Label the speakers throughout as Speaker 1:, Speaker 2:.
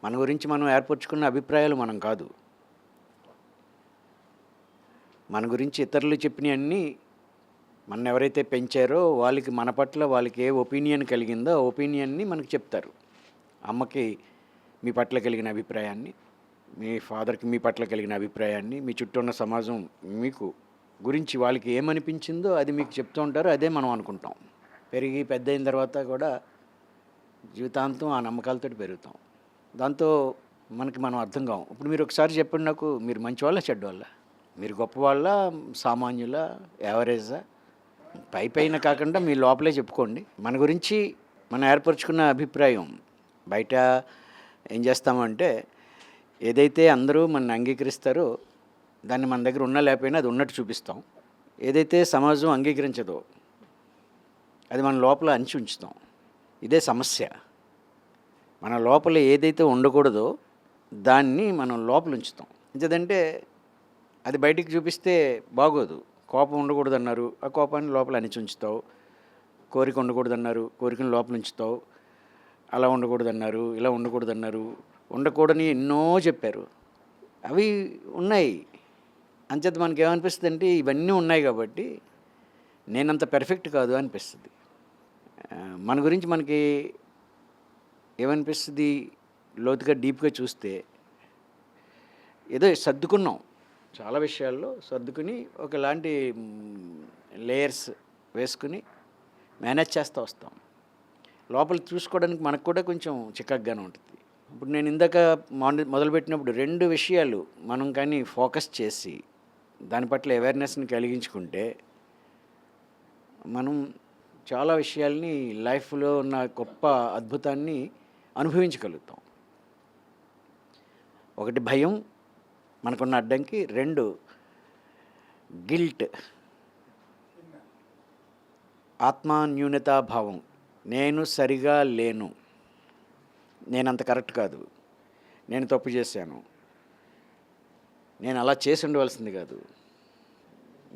Speaker 1: మన గురించి మనం ఏర్పరచుకున్న అభిప్రాయాలు మనం కాదు. మన గురించి ఇతరులు చెప్పినయన్నీ మననెవరైతే పెంచారో వాళ్ళకి మన పట్ల వాళ్ళకి ఏ ఒపీనియన్ కలిగిందో ఆ ఒపీనియన్‌ని మనకు చెప్తారు. అమ్మకి మీ పట్ల కలిగిన అభిప్రాయాన్ని, మీ ఫాదర్‌కి మీ పట్ల కలిగిన అభిప్రాయాన్ని, మీ చుట్టూ ఉన్న సమాజం మీకు గురించి వాళ్ళకి ఏమనిపించిందో అది మీకు చెప్తూ ఉంటారు. అదే మనం అనుకుంటాం. పెరిగి పెద్దయిన తర్వాత కూడా జీవితాంతం ఆ నమ్మకాలతోటి పెరుగుతాం. దాంతో మనకి మనం అర్థం కాము. ఇప్పుడు మీరు ఒకసారి చెప్పండి నాకు, మీరు మంచివాళ్ళా? చెడ్డవాళ్ళా? మీరు గొప్పవాళ్ళా? సామాన్యులా? యావరేజా? పైపైన కాకుండా మీ లోపలే చెప్పుకోండి. మన గురించి మనం ఏర్పరచుకున్న అభిప్రాయం బయట ఏం చేస్తామంటే, ఏదైతే అందరూ మనల్ని అంగీకరిస్తారో దాన్ని మన దగ్గర ఉన్నా లేకపోయినా అది ఉన్నట్టు చూపిస్తాం. ఏదైతే సమాజం అంగీకరించదో అది మన లోపల అణచి ఉంచుతాం. ఇదే సమస్య. మన లోపల ఏదైతే ఉండకూడదో దాన్ని మనం లోపల ఉంచుతాం. ఎందుకంటే అది బయటికి చూపిస్తే బాగోదు. కోపం ఉండకూడదన్నారు, ఆ కోపాన్ని లోపల అణచి ఉంచుతావు. కోరిక ఉండకూడదన్నారు, కోరికను లోపల ఉంచుతావు. అలా ఉండకూడదన్నారు, ఇలా ఉండకూడదన్నారు. ఉండకూడని ఎన్నో చెప్పారు. అవి ఉన్నాయి. అంచేత మనకేమనిపిస్తుందంటే ఇవన్నీ ఉన్నాయి కాబట్టి నేనంత పెర్ఫెక్ట్ కాదు అనిపిస్తుంది. మన గురించి మనకి ఏమనిపిస్తుంది, లోతుగా డీప్గా చూస్తే ఏదో సర్దుకున్నాం. చాలా విషయాల్లో సర్దుకుని ఒకలాంటి లేయర్స్ వేసుకుని మేనేజ్ చేస్తూ వస్తాం. లోపల చూసుకోవడానికి మనకు కూడా కొంచెం చికాగ్గానే ఉంటుంది. ఇప్పుడు నేను ఇందాక మొదలుపెట్టినప్పుడు 2 విషయాలు మనం కానీ ఫోకస్ చేసి దాని పట్ల అవేర్నెస్ని కలిగించుకుంటే మనం చాలా విషయాల్ని లైఫ్లో ఉన్న గొప్ప అద్భుతాన్ని అనుభవించగలుగుతాం. ఒకటి భయం మనకున్న అడ్డంకి, 2 గిల్ట్ ఆత్మన్యూనతాభావం. నేను సరిగా లేను, నేనంత కరెక్ట్ కాదు, నేను తప్పు చేశాను, నేను అలా చేసి ఉండవలసింది కాదు,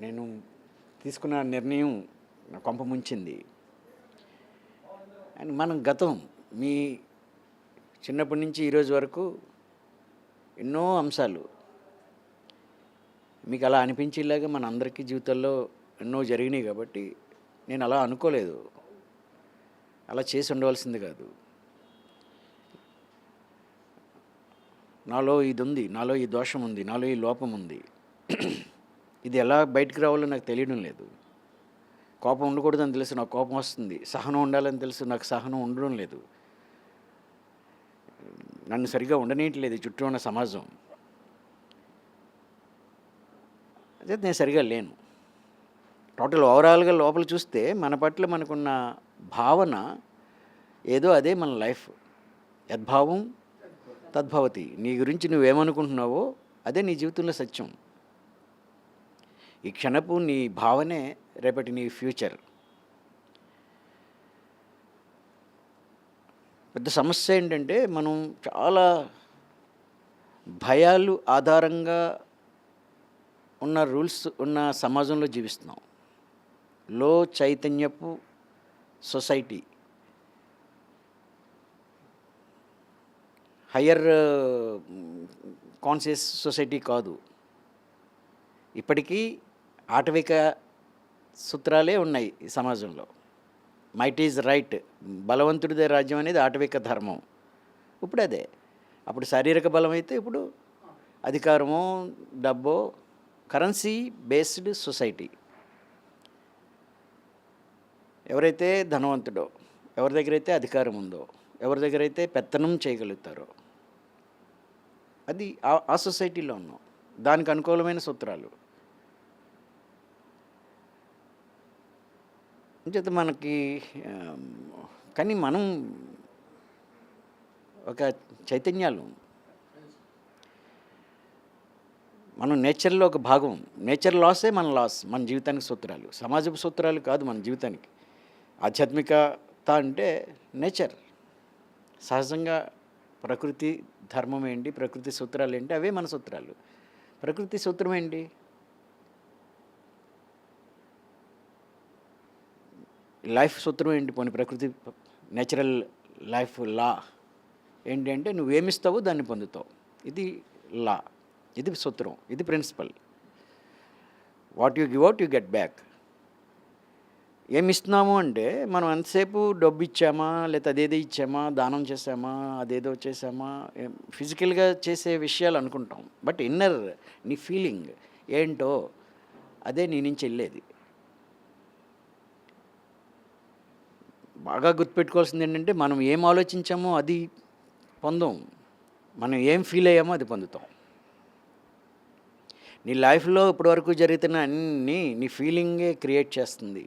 Speaker 1: నేను తీసుకున్న నిర్ణయం నా కొంప ముంచింది అని మనం గతం మీ చిన్నప్పటి నుంచి ఈరోజు వరకు ఎన్నో అంశాలు మీకు అలా అనిపించేలాగా మన అందరికీ జీవితాల్లో ఎన్నో జరిగినాయి. కాబట్టి నేను అలా అనుకోలేదు, అలా చేసి ఉండవలసింది కాదు, నాలో ఇది ఉంది, నాలో ఈ దోషం ఉంది, నాలో ఈ లోపం ఉంది, ఇది ఎలా బయటికి రావాలో నాకు తెలియడం లేదు. కోపం ఉండకూడదని తెలుసు, నాకు కోపం వస్తుంది. సహనం ఉండాలని తెలుసు, నాకు సహనం ఉండడం లేదు. నన్ను సరిగా ఉండనీయట్లేదు చుట్టూ ఉన్న సమాజం. అదే నేను సరిగా లేను. టోటల్ ఓవరాల్గా లోపల చూస్తే మన పట్ల మనకున్న భావన ఏదో అదే మన లైఫ్. యద్భావం తద్భవతి. నీ గురించి నువ్వేమనుకుంటున్నావో అదే నీ జీవితంలో సత్యం. ఈ క్షణపు నీ భావనే రేపటి నీ ఫ్యూచర్. పెద్ద సమస్య ఏంటంటే మనం చాలా భయాలు ఆధారంగా ఉన్న రూల్స్ ఉన్న సమాజంలో జీవిస్తున్నాం. లో చైతన్యపు సొసైటీ, హయ్యర్ కాన్షియస్ సొసైటీ కాదు. ఇప్పటికీ ఆటవిక సూత్రాలే ఉన్నాయి ఈ సమాజంలో. మైట్ ఈజ్ రైట్, బలవంతుడిదే రాజ్యం అనేది ఆటవిక ధర్మం. ఇప్పుడు అదే. అప్పుడు శారీరక బలం అయితే ఇప్పుడు అధికారమో డబ్బో, కరెన్సీ బేస్డ్ సొసైటీ. ఎవరైతే ధనవంతుడో, ఎవరి దగ్గర అయితే అధికారం ఉందో, ఎవరి దగ్గర అయితే పెత్తనం చేయగలుగుతారో అది ఆ సొసైటీలో ఉన్నాం. దానికి అనుకూలమైన సూత్రాలు. అంచేత మనకి కానీ మనం ఒక చైతన్యాలు, మనం నేచర్లో ఒక భాగం. నేచర్ లాసే మన లాస్, మన జీవితానికి సూత్రాలు. సమాజపు సూత్రాలు కాదు మన జీవితానికి. ఆధ్యాత్మికత అంటే నేచర్, సహజంగా ప్రకృతి ధర్మం ఏంటి, ప్రకృతి సూత్రాలు ఏంటి, అవే మన సూత్రాలు. ప్రకృతి సూత్రం ఏంటి? లైఫ్ సూత్రం ఏంటి? పోనీ ప్రకృతి నేచురల్ లైఫ్ లా ఏంటంటే నువ్వేమిస్తావో దాన్ని పొందుతావు. ఇది లా, ఇది సూత్రం, ఇది principle. What you give out you get back. ఏమిస్తున్నాము అంటే మనం ఎంతసేపు డబ్బు ఇచ్చామా, లేకపోతే అదేదో ఇచ్చామా, దానం చేసామా, అదేదో చేసామా, ఫిజికల్గా చేసే విషయాలు అనుకుంటాం. బట్ ఇన్నర్ నీ ఫీలింగ్ ఏంటో అదే నీ నుంచి వెళ్ళేది. బాగా గుర్తుపెట్టుకోవాల్సింది ఏంటంటే మనం ఏం ఆలోచించామో అది పొందాం, మనం ఏం ఫీల్ అయ్యామో అది పొందుతాం. నీ లైఫ్లో ఇప్పటివరకు జరుగుతున్న అన్నీ నీ ఫీలింగే క్రియేట్ చేస్తుంది.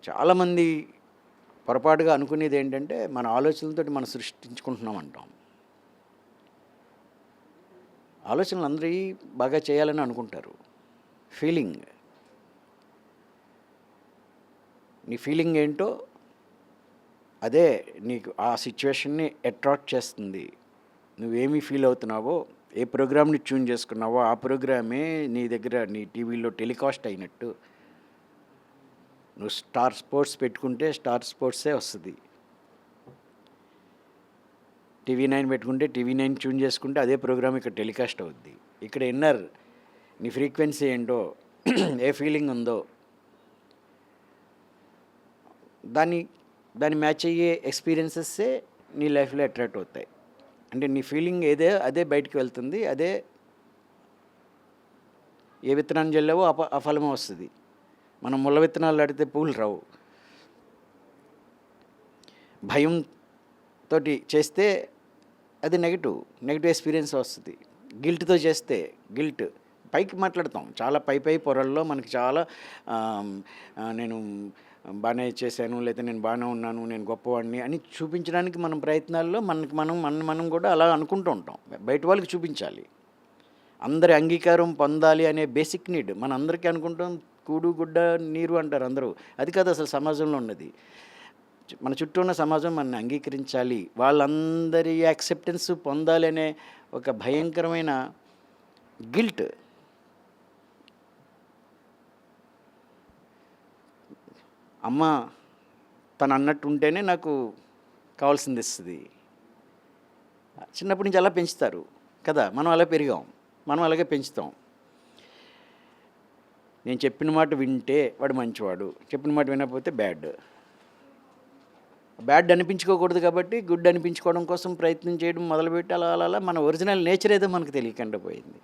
Speaker 1: చాలామంది పొరపాటుగా అనుకునేది ఏంటంటే మన ఆలోచనలతోటి మనం సృష్టించుకుంటున్నాం అంటాం. ఆలోచనలు అందరి బాగా చేయాలని అనుకుంటారు. ఫీలింగ్, నీ ఫీలింగ్ ఏంటో అదే నీకు ఆ సిచ్యువేషన్ని అట్రాక్ట్ చేస్తుంది. నువ్వేమి ఫీల్ అవుతున్నావో, ఏ ప్రోగ్రామ్ని ట్యూన్ చేసుకున్నావో ఆ ప్రోగ్రామే నీ దగ్గర నీ టీవీలో టెలికాస్ట్ అయినట్టు. నువ్వు స్టార్ స్పోర్ట్స్ పెట్టుకుంటే స్టార్ స్పోర్ట్సే వస్తుంది. టీవీ9 పెట్టుకుంటే టీవీ9 ట్యూన్ చేసుకుంటే అదే ప్రోగ్రామ్ ఇక్కడ టెలికాస్ట్ అవుద్ది. ఇక్కడ ఇన్నర్ నీ ఫ్రీక్వెన్సీ ఏంటో, ఏ ఫీలింగ్ ఉందో దాన్ని మ్యాచ్ అయ్యే ఎక్స్పీరియన్సెస్సే నీ లైఫ్లో అట్రాక్ట్ అవుతాయి. అంటే నీ ఫీలింగ్ ఏదే అదే బయటికి వెళ్తుంది. అదే ఏ విత్తనాన్ని జల్లావో ఆ ఫలమే వస్తుంది. మనం ముళ్ళ విత్తనాలు నాటితే పూలు రావు. భయంతో చేస్తే అది నెగిటివ్ ఎక్స్పీరియన్స్ వస్తుంది. గిల్ట్తో చేస్తే గిల్ట్ పైకి మాట్లాడతాం. చాలా పై పొరల్లో మనకి చాలా నేను బాగానే చేశాను, లేదా నేను బాగానే ఉన్నాను, నేను గొప్పవాడిని అని చూపించడానికి మనం ప్రయత్నాల్లో మనం కూడా అలా అనుకుంటూ ఉంటాం. బయట వాళ్ళకి చూపించాలి, అందరి అంగీకారం పొందాలి అనే బేసిక్ నీడ్ మన అందరికీ అనుకుంటాం. కూడు గుడ్డ నీరు అంటారు అందరూ. అది కాదు అసలు సమాజంలో ఉన్నది. మన చుట్టూ ఉన్న సమాజం మనల్ని అంగీకరించాలి, వాళ్ళందరి యాక్సెప్టెన్స్ పొందాలి అనే ఒక భయంకరమైన గిల్ట్. అమ్మ తను అన్నట్టు ఉంటేనే నాకు కావాల్సింది ఇస్తుంది. చిన్నప్పటి నుంచి అలా పెంచుతారు కదా, మనం అలా పెరిగాం, మనం అలాగే పెంచుతాం. నేను చెప్పిన మాట వింటే వాడు మంచివాడు, చెప్పిన మాట వినకపోతే బ్యాడ్ అనిపించుకోకూడదు. కాబట్టి గుడ్ అనిపించుకోవడం కోసం ప్రయత్నం చేయడం మొదలుపెట్టి అలా మన ఒరిజినల్ నేచర్ ఏదో మనకు తెలియకుండా పోయింది.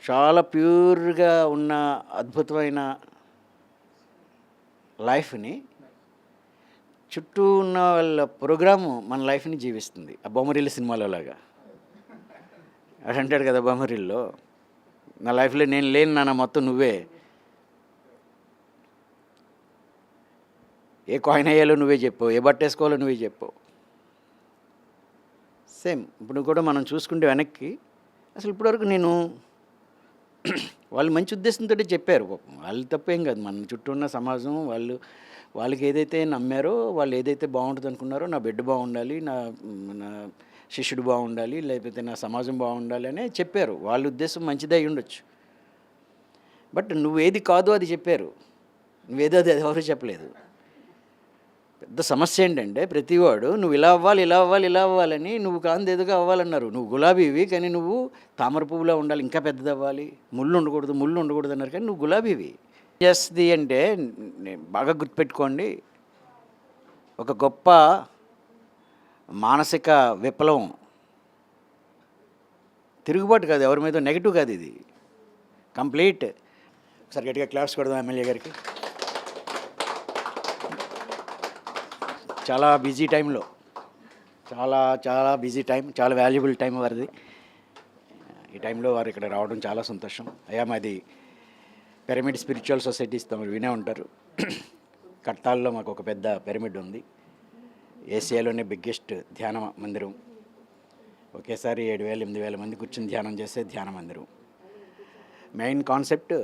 Speaker 1: చాలా ప్యూర్గా ఉన్న అద్భుతమైన లైఫ్ని చుట్టూ ఉన్న వాళ్ళ ప్రోగ్రాము మన లైఫ్ని జీవిస్తుంది. ఆ బొమ్మరిల్లు సినిమాలో లాగా అది అంటాడు కదా బొమ్మరిల్లో, నా లైఫ్లో నేను లేను నాన్న, మొత్తం నువ్వే. ఏ కాయిన్ అయ్యాలో నువ్వే చెప్పు, ఏ బట్ట వేసుకోవాలో నువ్వే చెప్పు. సేమ్ ఇప్పుడు కూడా మనం చూసుకుంటే వెనక్కి అసలు ఇప్పటివరకు నేను వాళ్ళు మంచి ఉద్దేశంతో చెప్పారు. వాళ్ళు తప్పేం కాదు. మన చుట్టూ ఉన్న సమాజం వాళ్ళకి ఏదైతే నమ్మారో, వాళ్ళు ఏదైతే బాగుంటుంది అనుకున్నారో, నా బిడ్డ బాగుండాలి, నా శిష్యుడు బాగుండాలి, లేకపోతే నా సమాజం బాగుండాలి అనే చెప్పారు. వాళ్ళ ఉద్దేశం మంచిదే అయి ఉండొచ్చు. బట్ నువ్వేది కాదో అది చెప్పారు, నువ్వేదో అది ఎవరు చెప్పలేదు. పెద్ద సమస్య ఏంటంటే ప్రతివాడు నువ్వు ఇలా అవ్వాలని, నువ్వు కాంతి ఎదుగా అవ్వాలన్నారు. నువ్వు గులాబీవి కానీ నువ్వు తామర పువ్వులా ఉండాలి, ఇంకా పెద్దది అవ్వాలి, ముళ్ళు ఉండకూడదు అన్నారు కానీ నువ్వు గులాబీవి. చేస్తుంది అంటే బాగా గుర్తుపెట్టుకోండి, ఒక గొప్ప మానసిక విప్లవం, తిరుగుబాటు కాదు, ఎవరి మీద నెగిటివ్ కాదు, ఇది కంప్లీట్. ఒకసారి గట్టిగా క్లాప్స్ కొడదాం ఎమ్మెల్యే గారికి. చాలా బిజీ టైంలో, చాలా బిజీ టైం, చాలా వాల్యుబుల్ టైం వారిది. ఈ టైంలో వారు ఇక్కడ రావడం చాలా సంతోషం. అయ్యా మాది పిరమిడ్ స్పిరిచువల్ సొసైటీస్ మీరు వినే ఉంటారు. కట్టాల్లో మాకు ఒక పెద్ద పిరమిడ్ ఉంది. ఏసియాలోనే బిగ్గెస్ట్ ధ్యాన మందిరం. ఒకేసారి 7,000-8,000 మంది కూర్చొని ధ్యానం చేసే ధ్యాన మందిరం. మెయిన్ కాన్సెప్ట్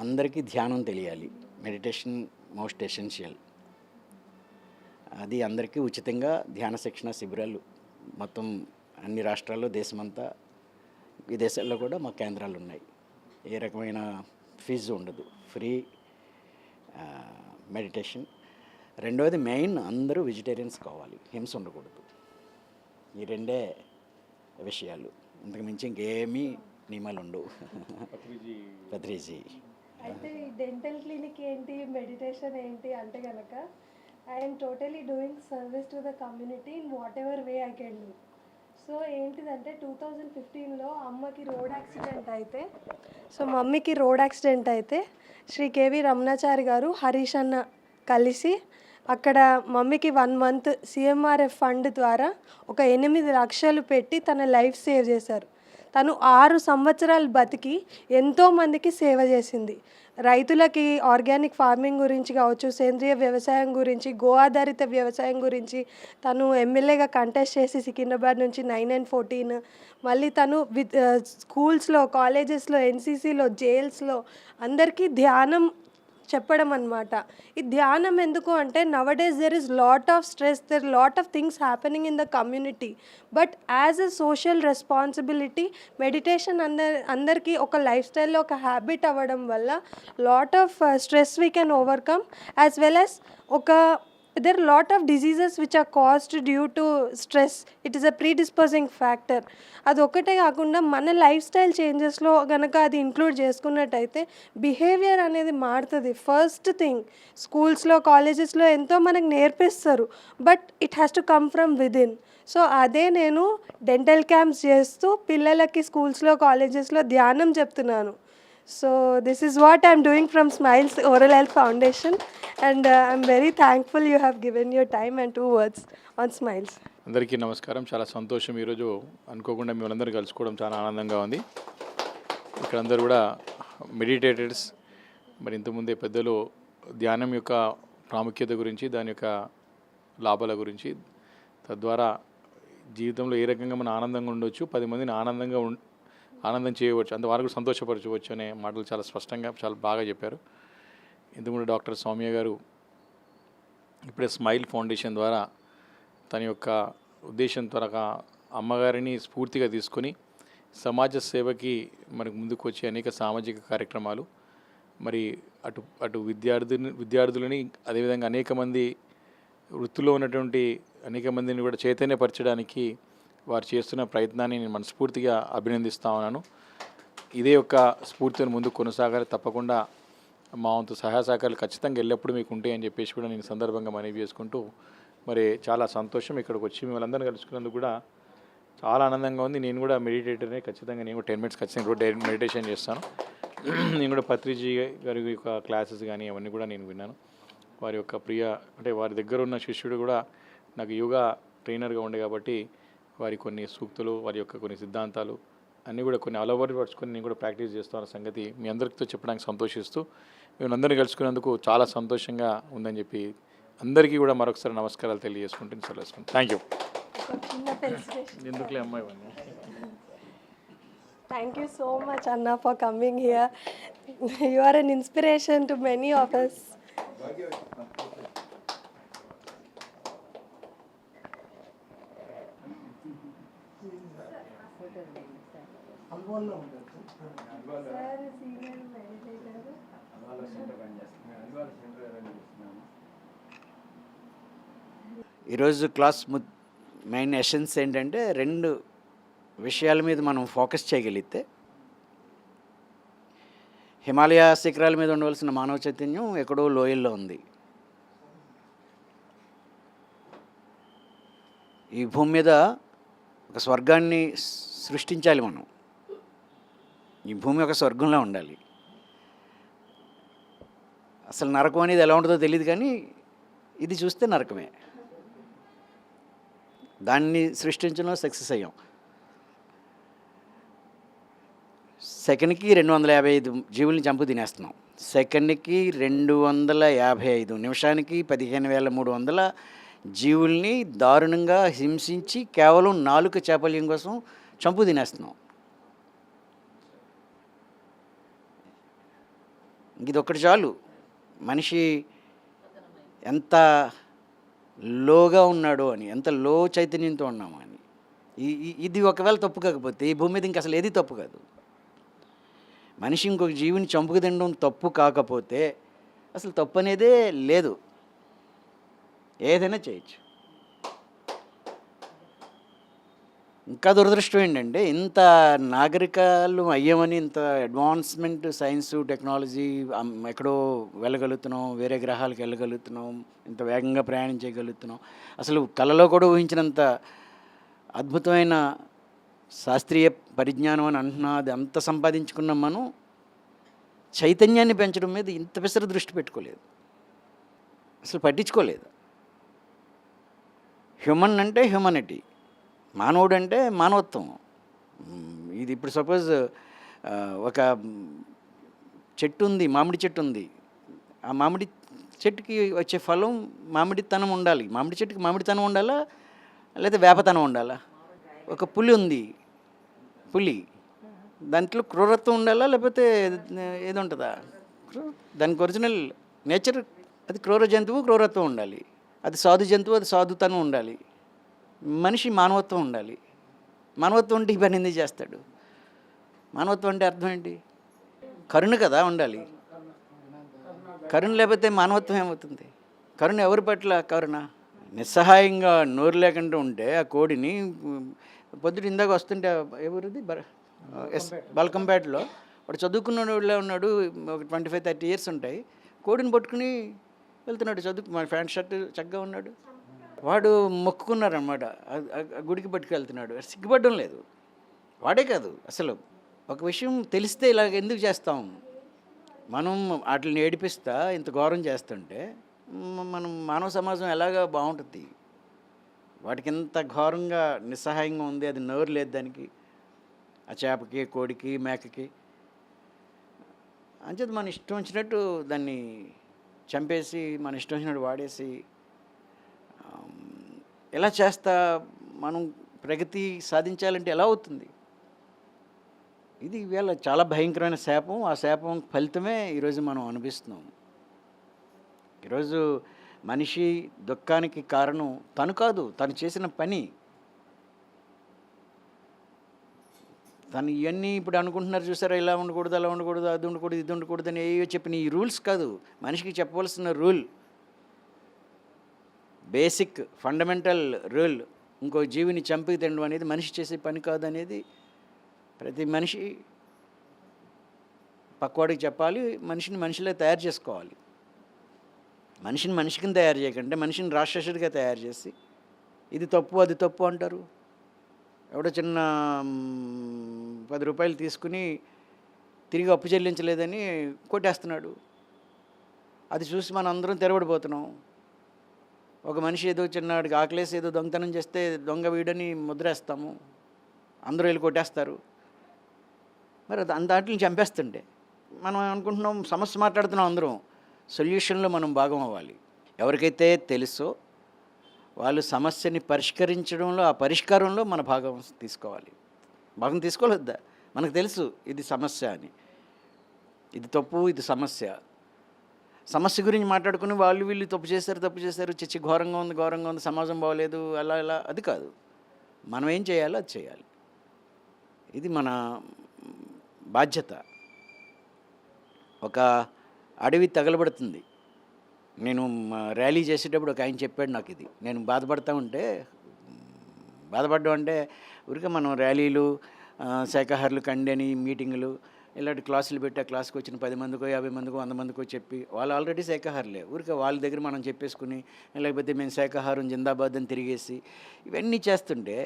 Speaker 1: అందరికీ ధ్యానం తెలియాలి, మెడిటేషన్ మోస్ట్ ఎసెన్షియల్. అది అందరికీ ఉచితంగా ధ్యాన శిక్షణ శిబిరాలు మొత్తం అన్ని రాష్ట్రాల్లో, దేశమంతా, విదేశాల్లో కూడా మా కేంద్రాలు ఉన్నాయి. ఏ రకమైన ఫీజు ఉండదు, ఫ్రీ మెడిటేషన్. రెండవది మెయిన్ అందరూ వెజిటేరియన్స్ కావాలి, హింస ఉండకూడదు. ఈ రెండే విషయాలు, ఇంతకు మించి ఇంకేమీ నియమాలు ఉండవు. పత్రిజీ
Speaker 2: అయితే ఈ డెంటల్ క్లినిక్ ఏంటి, మెడిటేషన్ ఏంటి అంటే కనుక I'm totally doing service to the community in what ever way I can do. So ఏంటిదంటే 2015లో అమ్మకి రోడ్ యాక్సిడెంట్ అయితే, సో మమ్మీకి రోడ్ యాక్సిడెంట్ అయితే శ్రీ కేవి రమణాచారి గారు, హరీష్ అన్న కలిసి అక్కడ మమ్మీకి 1 మంత్ సిఎంఆర్ఎఫ్ ఫండ్ ద్వారా ఒక 8 లక్షలు పెట్టి తన లైఫ్ సేవ్ చేశారు. తను 6 సంవత్సరాలు బతికి ఎంతోమందికి సేవ చేసింది. రైతులకి ఆర్గానిక్ ఫార్మింగ్ గురించి కావచ్చు, సేంద్రియ వ్యవసాయం గురించి, గో ఆధారిత వ్యవసాయం గురించి తను ఎమ్మెల్యేగా కంటెస్ట్ చేసి సికింద్రాబాద్ నుంచి 9 and 14, మళ్ళీ తను స్కూల్స్లో, కాలేజెస్లో, ఎన్సీసీలో, జైల్స్లో అందరికీ ధ్యానం చెప్పడం అనమాట. ఈ ధ్యానం ఎందుకు అంటే nowadays there is lot of stress, there lot of things happening in the community, but as a social responsibility meditation అందరికీ ఒక లైఫ్ స్టైల్లో ఒక హ్యాబిట్ అవ్వడం వల్ల lot of stress we can overcome, as well as there are lot of diseases which are caused due to stress. It is a predisposing factor. అది ఒక్కటే కాకుండా మన లైఫ్ స్టైల్ చేంజెస్లో కనుక అది ఇంక్లూడ్ చేసుకున్నట్టయితే బిహేవియర్ అనేది మారుతుంది. ఫస్ట్ థింగ్, స్కూల్స్లో, కాలేజెస్లో ఎంతో మనకు నేర్పిస్తారు, but it has to come from within. So అదే నేను డెంటల్ క్యాంప్స్ చేస్తూ పిల్లలకి స్కూల్స్లో, కాలేజెస్లో ధ్యానం చెప్తున్నాను. So this is what I'm doing from Smiles Oral Health Foundation, and I'm very thankful you have given your time and 2 words on Smiles.
Speaker 3: అందరికీ నమస్కారం. చాలా సంతోషం, ఈరోజు అనుకోకుండా మిమ్మల్ని అందరూ కలుసుకోవడం చాలా ఆనందంగా ఉంది. ఇక్కడ అందరూ కూడా మెడిటేటర్స్. మరి ఇంతకుముందే పెద్దలు ధ్యానం యొక్క ప్రాముఖ్యత గురించి, దాని యొక్క లాభాల గురించి, తద్వారా జీవితంలో ఏ రకంగా మనం ఆనందంగా ఉండొచ్చు, 10 మందిని ఆనందం చేయవచ్చు, అంత వారు కూడా సంతోషపరచవచ్చు అనే మాటలు చాలా స్పష్టంగా, చాలా బాగా చెప్పారు. ఇంతకుముందు డాక్టర్ సౌమ్య గారు ఇప్పుడే స్మైల్ ఫౌండేషన్ ద్వారా తన యొక్క ఉద్దేశం త్వరగా అమ్మగారిని స్ఫూర్తిగా తీసుకొని సమాజ సేవకి మనకు ముందుకు వచ్చే అనేక సామాజిక కార్యక్రమాలు, మరి అటు విద్యార్థులని అదేవిధంగా అనేక మంది వృత్తిలో ఉన్నటువంటి అనేక మందిని కూడా చైతన్యపరచడానికి వారు చేస్తున్న ప్రయత్నాన్ని నేను మనస్ఫూర్తిగా అభినందిస్తా ఉన్నాను. ఇదే యొక్క స్ఫూర్తిని ముందుకు కొనసాగాలి. తప్పకుండా మా వంతు సహాయ సహకారాలు ఖచ్చితంగా ఎల్లప్పుడూ మీకు ఉంటాయి అని చెప్పేసి కూడా నేను సందర్భంగా మనవి చేసుకుంటూ, మరి చాలా సంతోషం ఇక్కడికి వచ్చి మిమ్మల్ని అందరినీ కలుసుకున్నందుకు కూడా చాలా ఆనందంగా ఉంది. నేను కూడా మెడిటేటర్నే, ఖచ్చితంగా నేను కూడా 10 minutes ఖచ్చితంగా మెడిటేషన్ చేస్తాను. నేను కూడా పత్రిజీ గారి యొక్క క్లాసెస్ కానీ అవన్నీ కూడా నేను విన్నాను. వారి యొక్క వారి దగ్గర ఉన్న శిష్యుడు కూడా నాకు యోగా ట్రైనర్గా ఉండే కాబట్టి వారి కొన్ని సూక్తులు, వారి యొక్క కొన్ని సిద్ధాంతాలు అన్నీ కూడా కొన్ని అలవాటు పరుచుకొని నేను కూడా ప్రాక్టీస్ చేస్తున్న సంగతి మీ అందరితో చెప్పడానికి సంతోషిస్తూ, మేము అందరినీ కలుసుకున్నందుకు చాలా సంతోషంగా ఉందని చెప్పి అందరికీ కూడా మరొకసారి నమస్కారాలు తెలియజేసుకుంటూ సెలవుసుకుంటాను. Thank you. ఎందుకులే అమ్మాయి ఇవన్నీ.
Speaker 2: Thank you so much, Anna, for coming here. You are an inspiration to many of us.
Speaker 1: ఈరోజు క్లాస్ మెయిన్ ఎసెన్స్ ఏంటంటే 2 విషయాల మీద మనం ఫోకస్ చేయగలిగితే హిమాలయ శిఖరాల మీద ఉండవలసిన మానవ చైతన్యం ఎక్కడో లోయల్లో ఉంది. ఈ భూమి మీద ఒక స్వర్గాన్ని సృష్టించాలి మనం. ఈ భూమి ఒక స్వర్గంలో ఉండాలి. అసలు నరకం అనేది ఎలా ఉంటుందో తెలియదు, కానీ ఇది చూస్తే నరకమే. దాన్ని సృష్టించడంలో సక్సెస్ అయ్యాం. సెకండ్కి 255 జీవుల్ని చంపు తినేస్తున్నాం. సెకండ్కి 255, నిమిషానికి 15,300 జీవుల్ని దారుణంగా హింసించి కేవలం 4 చాపల్యం కోసం చంపు తినేస్తున్నాం. ఇది ఒక్కటి చాలు మనిషి ఎంత లోగా ఉన్నాడో అని, ఎంత లో చైతన్యంతో ఉన్నామో అని. ఇది ఒకవేళ తప్పు కాకపోతే ఈ భూమి మీద ఇంక అసలు ఏది తప్పు కాదు. మనిషి ఇంకొక జీవిని చంపుకు తినడం తప్పు కాకపోతే అసలు తప్పు అనేదే లేదు, ఏదైనా చేయొచ్చు. ఇంకా దురదృష్టం ఏంటంటే ఇంత నాగరికాలు అయ్యామని, ఇంత అడ్వాన్స్మెంట్ సైన్సు టెక్నాలజీ ఎక్కడో వెళ్ళగలుగుతున్నాం, వేరే గ్రహాలకు వెళ్ళగలుగుతున్నాం, ఇంత వేగంగా ప్రయాణం చేయగలుగుతున్నాం. అసలు కలలో కూడా ఊహించినంత అద్భుతమైన శాస్త్రీయ పరిజ్ఞానం అని అంటున్నా, అది అంత సంపాదించుకున్న మనం చైతన్యాన్ని పెంచడం మీద ఇంత విసర దృష్టి పెట్టుకోలేదు, అసలు పట్టించుకోలేదు. హ్యూమన్ అంటే హ్యూమనిటీ, మానవుడు అంటే మానవత్వం. ఇది ఇప్పుడు సపోజ్ ఒక చెట్టు ఉంది, మామిడి చెట్టు ఉంది. ఆ మామిడి చెట్టుకి వచ్చే ఫలం మామిడితనం ఉండాలి. మామిడి చెట్టుకి మామిడితనం ఉండాలా, లేదా వేపతనం ఉండాలా? ఒక పులి ఉంది, పులి దాంట్లో క్రూరత్వం ఉండాలా, లేకపోతే ఏది ఉంటుందా? దానికి ఒరిజినల్ నేచర్ అది క్రూర జంతువు, క్రూరత్వం ఉండాలి. అది సాధు జంతువు, అది సాధుతనం ఉండాలి. మనిషి మానవత్వం ఉండాలి. మానవత్వం అంటే ఈ పని ఎందుకు చేస్తాడు? మానవత్వం అంటే అర్థం ఏంటి? కరుణ కదా ఉండాలి. కరుణ లేకపోతే మానవత్వం ఏమవుతుంది? కరుణ ఎవరి పట్ల కరుణ? నిస్సహాయంగా నోరు లేకుండా ఉంటే ఆ కోడిని పొద్దుట ఇందాక వస్తుంటే ఎవరిది బల్కంపేటలో వాడు చదువుకున్నోళ్ళే ఉన్నాడు, ఒక 25-30 ఇయర్స్ ఉంటాయి. కోడిని పట్టుకుని వెళ్తున్నాడు, మా ప్యాంట్ షర్ట్ చక్కగా ఉన్నాడు. వాడు మొక్కుకున్నారనమాట, గుడికి పట్టుకెళ్తున్నాడు. సిగ్గుపడడం లేదు. వాడే కాదు, అసలు ఒక విషయం తెలిస్తే ఇలాగ ఎందుకు చేస్తాం? మనం వాటిని ఏడిపిస్తా ఇంత ఘోరం చేస్తుంటే మనం మానవ సమాజం ఎలాగా బాగుంటుంది? వాటికి ఎంత ఘోరంగా నిస్సహాయంగా ఉంది, అది నోరు లేదు దానికి, ఆ చేపకి, కోడికి, మేకకి. అంచేది మన ఇష్టం వచ్చినట్టు దాన్ని చంపేసి మన ఇష్టం వచ్చినట్టు వాడేసి ఎలా చేస్తా మనం ప్రగతి సాధించాలంటే ఎలా అవుతుంది? ఇది ఇవాళ చాలా భయంకరమైన శాపం. ఆ శాపం ఫలితమే ఈరోజు మనం అనుభవిస్తున్నాం. ఈరోజు మనిషి దుఃఖానికి కారణం తను కాదు, తను చేసిన పని. తను ఇవన్నీ ఇప్పుడు అనుకుంటున్నారు చూసారా, ఇలా ఉండకూడదు, అలా ఉండకూడదు, అది ఉండకూడదు, ఇది ఉండకూడదు అని ఏవో చెప్పిన ఈ రూల్స్ కాదు. మనిషికి చెప్పవలసిన రూల్, బేసిక్ ఫండమెంటల్ రూల్, ఇంకో జీవిని చంపి తినడం అనేది మనిషి చేసే పని కాదు అనేది ప్రతి మనిషి పక్కవాడికి చెప్పాలి. మనిషిని మనిషిలో తయారు చేసుకోవాలి. మనిషిని మనిషికిని తయారు చేయకంటే మనిషిని రాక్షసుడిగా తయారు చేసి ఇది తప్పు అది తప్పు అంటారు. ఎవడో చిన్న 10 రూపాయలు తీసుకుని తిరిగి అప్పు చెల్లించలేదని కొట్టేస్తున్నాడు. అది చూసి మనం అందరం తెరబడిపోతున్నాం. ఒక మనిషి ఏదో చిన్నవాడికి ఆకలేసి ఏదో దొంగతనం చేస్తే దొంగ వీడని ముద్రేస్తాము, అందరూ వెళ్ళి కొట్టేస్తారు. మరి దాంట్లో చంపేస్తుంటే మనం అనుకుంటున్నాం సమస్య మాట్లాడుతున్నాం అందరం. సొల్యూషన్లో మనం భాగం అవ్వాలి. ఎవరికైతే తెలుసో వాళ్ళు సమస్యని పరిష్కరించడంలో, ఆ పరిష్కారంలో మన భాగం తీసుకోవాలి. భాగం తీసుకోలేద్దా? మనకు తెలుసు ఇది సమస్య అని, ఇది తప్పు, ఇది సమస్య. సమస్య గురించి మాట్లాడుకుని వాళ్ళు వీళ్ళు తప్పు చేశారు, చిచ్చి ఘోరంగా ఉంది, సమాజం బాగోలేదు, అలా అది కాదు. మనం ఏం చేయాలో అది చేయాలి. ఇది మన బాధ్యత. ఒక అడవి తగలబడుతుంది. నేను ర్యాలీ చేసేటప్పుడు ఒక ఆయన చెప్పాడు నాకు ఇది. నేను బాధపడతా ఉంటే, బాధపడడం అంటే ఊరికే మనం ర్యాలీలు, శాఖాహారులు కండని మీటింగులు ఇలాంటి క్లాసులు పెట్టి ఆ క్లాస్కి వచ్చిన 10 మందికో 50 మందికో 100 మందికో చెప్పి వాళ్ళు ఆల్రెడీ శాఖాహారులే, ఊరికే వాళ్ళ దగ్గర మనం చెప్పేసుకుని, లేకపోతే మేము శాఖాహారం జిందాబాద్ అని తిరిగేసి ఇవన్నీ చేస్తుంటే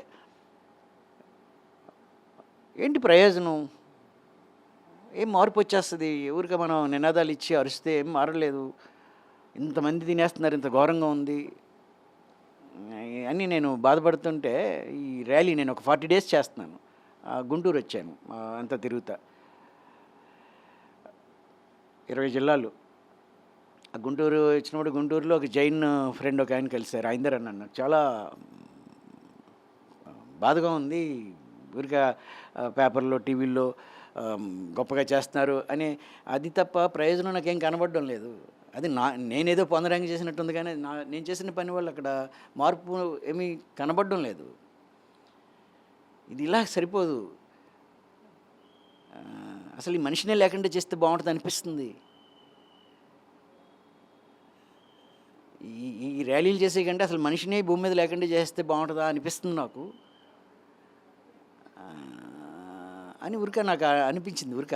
Speaker 1: ఏంటి ప్రయోజనం? ఏం మార్పు వచ్చేస్తుంది? ఊరికే మనం నినాదాలు ఇచ్చి అరిస్తే ఏం మారలేదు. ఇంతమంది తినేస్తున్నారు, ఇంత ఘోరంగా ఉంది అని నేను బాధపడుతుంటే ఈ ర్యాలీ నేను ఒక 40 days చేస్తున్నాను. గుంటూరు వచ్చాను, అంతా తిరుగుతా 20 జిల్లాలు. ఆ గుంటూరు వచ్చినప్పుడు గుంటూరులో ఒక జైన్ ఫ్రెండ్ ఒక ఆయన కలిశారు, ఆయిందర్ అన్న. నాకు చాలా బాధగా ఉంది, ఊరికే పేపర్లో టీవీల్లో గొప్పగా చేస్తున్నారు అని. అది తప్ప ప్రయోజనం నాకేం కనబడడం లేదు. అది నేనేదో పొందడానికి చేసినట్టుంది, కానీ నేను చేసిన పని వల్ల అక్కడ మార్పు ఏమీ కనబడడం లేదు. ఇది ఇలా సరిపోదు. అసలు ఈ మనిషినే లేకుండా చేస్తే బాగుంటుంది అనిపిస్తుంది. ఈ ర్యాలీలు చేసే కంటే అసలు మనిషిని భూమి మీద లేకుండా చేస్తే బాగుంటుందా అనిపిస్తుంది నాకు. ఆ, అని ఉరక నాకు అనిపించింది ఉరక.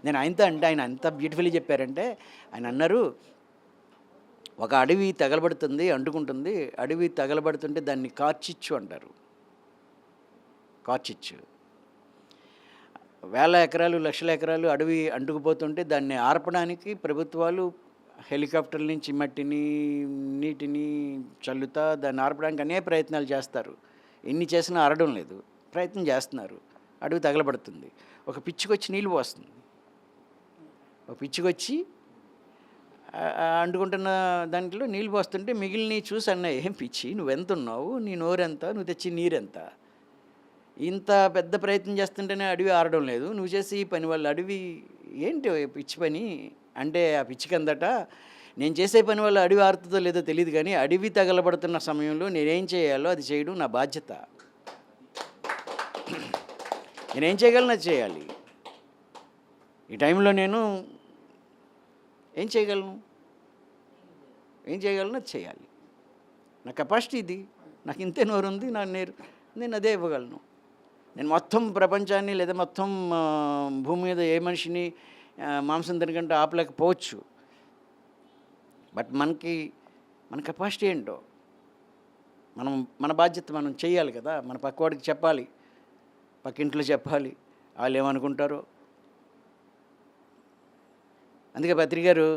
Speaker 1: నేను ఆయనతో అంటే ఆయన అంత బ్యూటిఫుల్లీ చెప్పారంటే, ఆయన అన్నారు, ఒక అడవి తగలబడుతుంది, అంటుకుంటుంది. అడవి తగలబడుతుంటే దాన్ని కార్చిచ్చు అంటారు. కార్చిచ్చు. వేల ఎకరాలు, లక్షల ఎకరాలు అడవి అంటుకుపోతుంటే దాన్ని ఆర్పడానికి ప్రభుత్వాలు హెలికాప్టర్ల నుంచి మట్టిని, నీటిని చల్లుతా దాన్ని ఆర్పడానికి అనేక ప్రయత్నాలు చేస్తారు. ఎన్ని చేసినా ఆరడం లేదు. ప్రయత్నం చేస్తున్నారు. అడవి తగలబడుతుంది. ఒక పిచ్చికొచ్చి నీళ్ళు పోస్తుంది. ఒక పిచ్చికొచ్చి అంటుకుంటున్న దాంట్లో నీళ్ళు పోస్తుంటే మిగిలిన చూసి అన్నాయి, ఏం పిచ్చి నువ్వెంత ఉన్నావు, నీ నోరెంత, నువ్వు తెచ్చి నీరెంత, ఇంత పెద్ద ప్రయత్నం చేస్తుంటేనే అడవి ఆరడం లేదు, నువ్వు చేసి ఈ పని వల్ల అడవి ఏంటి పిచ్చి పని అంటే, ఆ పిచ్చికి అందట, నేను చేసే పని వల్ల అడవి ఆరుతుందో లేదో తెలియదు కానీ అడవి తగలబడుతున్న సమయంలో నేనేం చేయాలో అది చేయడం నా బాధ్యత. నేనేం చేయగలను అది చేయాలి. ఈ టైంలో నేను ఏం చేయగలను అది చేయాలి. నా కెపాసిటీ ఇది. నాకు ఇంతే నోరు ఉంది, నేను అదే ఇవ్వగలను. నేను మొత్తం ప్రపంచాన్ని లేదా మొత్తం భూమి మీద ఏ మనిషిని మాంసం తినకంటే ఆపలేకపోవచ్చు. బట్ మన కెపాసిటీ ఏంటో మన బాధ్యత మనం చేయాలి కదా. మన పక్కవాడికి చెప్పాలి, పక్కింట్లో చెప్పాలి, వాళ్ళు ఏమనుకుంటారో. అందుకే పత్రిక గారు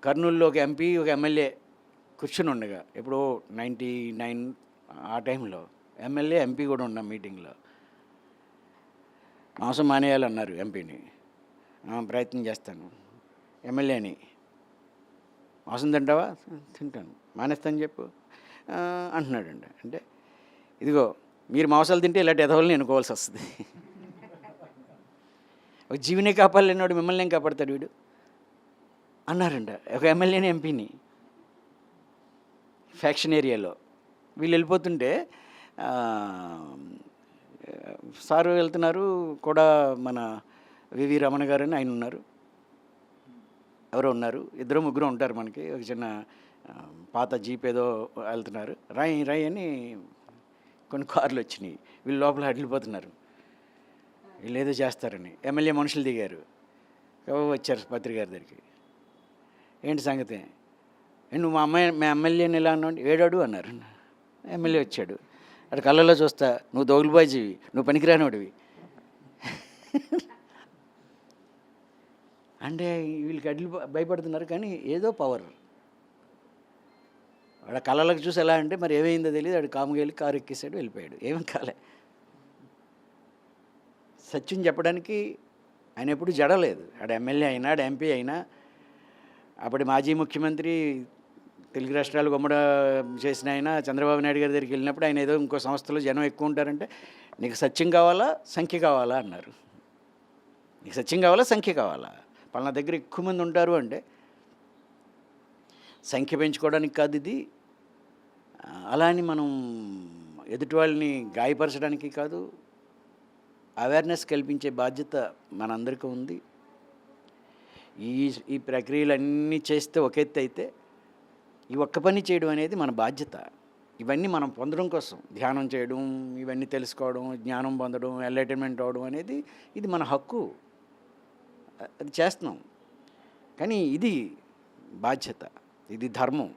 Speaker 1: కర్నూలులో ఒక ఎంపీ, ఒక ఎమ్మెల్యే కూర్చుని ఉండగా, ఎప్పుడో 99 ఆ టైంలో ఎమ్మెల్యే, ఎంపీ కూడా ఉన్నాం మీటింగ్లో. మాంసం మానేయాలన్నారు ఎంపీని. ప్రయత్నం చేస్తాను. ఎమ్మెల్యేని, మాంసం తింటావా? తింటాను. మానేస్తాను చెప్పు అంటున్నాడండి. అంటే ఇదిగో మీరు మాంసాలు తింటే ఇలాంటి ఎదవల్ని ఎన్నుకోవాల్సి వస్తుంది. ఒక జీవినే కాపాడలేనివాడు మిమ్మల్ని ఏం కాపాడతాడు వీడు అన్నారంట ఒక ఎమ్మెల్యేని, ఎంపీని. ఫ్యాక్షన్ ఏరియాలో వీళ్ళు వెళ్ళిపోతుంటే సారు వెళ్తున్నారు కూడా, మన వివి రమణ గారు అని ఆయన ఉన్నారు, ఎవరో ఉన్నారు, ఇద్దరు ముగ్గురు ఉంటారు మనకి. ఒక చిన్న పాత జీప్ ఏదో వెళ్తున్నారు. రాయి అని కొన్ని కార్లు వచ్చినాయి. వీళ్ళు లోపల వెళ్ళిపోతున్నారు, వీళ్ళు ఏదో చేస్తారని. ఎమ్మెల్యే మనుషులు దిగారు, వచ్చారు పత్రిక గారి దగ్గరికి. ఏంటి సంగతి, నువ్వు మా ఎమ్మెల్యేని ఎలా అన్నావు, ఏడాడు అన్నారు. ఎమ్మెల్యే వచ్చాడు. అటు కళ్ళలో చూస్తా, నువ్వు దోగులుబాజీవి, నువ్వు పనికిరానివాడివి అంటే వీళ్ళకి అడ్లు భయపడుతున్నారు. కానీ ఏదో పవర్ వాడ కళ్ళలకు చూసి ఎలా అంటే మరి ఏమైందో తెలియదు. వాడు కాముగా వెళ్ళి కారు ఎక్కేసాడు, వెళ్ళిపోయాడు. ఏమీ కాలే. సత్యం చెప్పడానికి ఆయన ఎప్పుడు జడలేదు. ఆడ ఎమ్మెల్యే అయినా, ఆడ ఎంపీ అయినా, అప్పటి మాజీ ముఖ్యమంత్రి, తెలుగు రాష్ట్రాలు గుమ్మడ చేసిన ఆయన చంద్రబాబు నాయుడు గారి దగ్గరికి వెళ్ళినప్పుడు ఆయన ఏదో ఇంకో సంస్థలో జనం ఎక్కువ ఉంటారంటే, నీకు సత్యం కావాలా సంఖ్య కావాలా అన్నారు. నీకు సత్యం కావాలా సంఖ్య కావాలా? పలానా దగ్గర ఎక్కువ మంది ఉంటారు అంటే సంఖ్య పెంచుకోవడానికి కాదు ఇది. అలా అని మనం ఎదుటి వాళ్ళని గాయపరచడానికి కాదు. అవేర్నెస్ కల్పించే బాధ్యత మనందరికీ ఉంది. ఈ ప్రక్రియలన్నీ చేస్తే ఒక ఎత్తు అయితే, ఈ ఒక్క పని చేయడం అనేది మన బాధ్యత. ఇవన్నీ మనం పొందడం కోసం ధ్యానం చేయడం, ఇవన్నీ తెలుసుకోవడం, జ్ఞానం పొందడం, ఎంలైటన్మెంట్ అవడం అనేది ఇది మన హక్కు. అది చేస్తున్నాం. కానీ ఇది బాధ్యత, ఇది ధర్మం.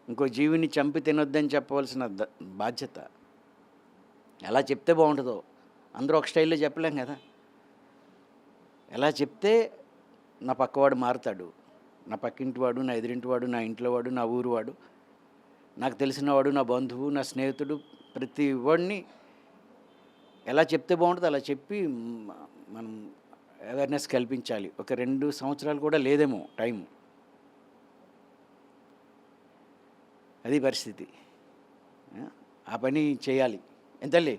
Speaker 1: ఇంకో జీవిని చంపి తినొద్దని చెప్పవలసిన బాధ్యత. ఎలా చెప్తే బాగుంటుందో అందరూ ఒక స్టైల్లో చెప్పలేం కదా. ఎలా చెప్తే నా పక్కవాడు మారుతాడు, నా పక్కింటివాడు, నా ఎదురింటివాడు, నా ఇంట్లో వాడు, నా ఊరు వాడు, నాకు తెలిసినవాడు, నా బంధువు, నా స్నేహితుడు, ప్రతి వాడిని ఎలా చెప్తే బాగుంటుందో అలా చెప్పి మనం అవేర్నెస్ కల్పించాలి. ఒక 2 సంవత్సరాలు కూడా లేదేమో టైం. అది పరిస్థితి. ఆ పని చేయాలి. ఎంతలే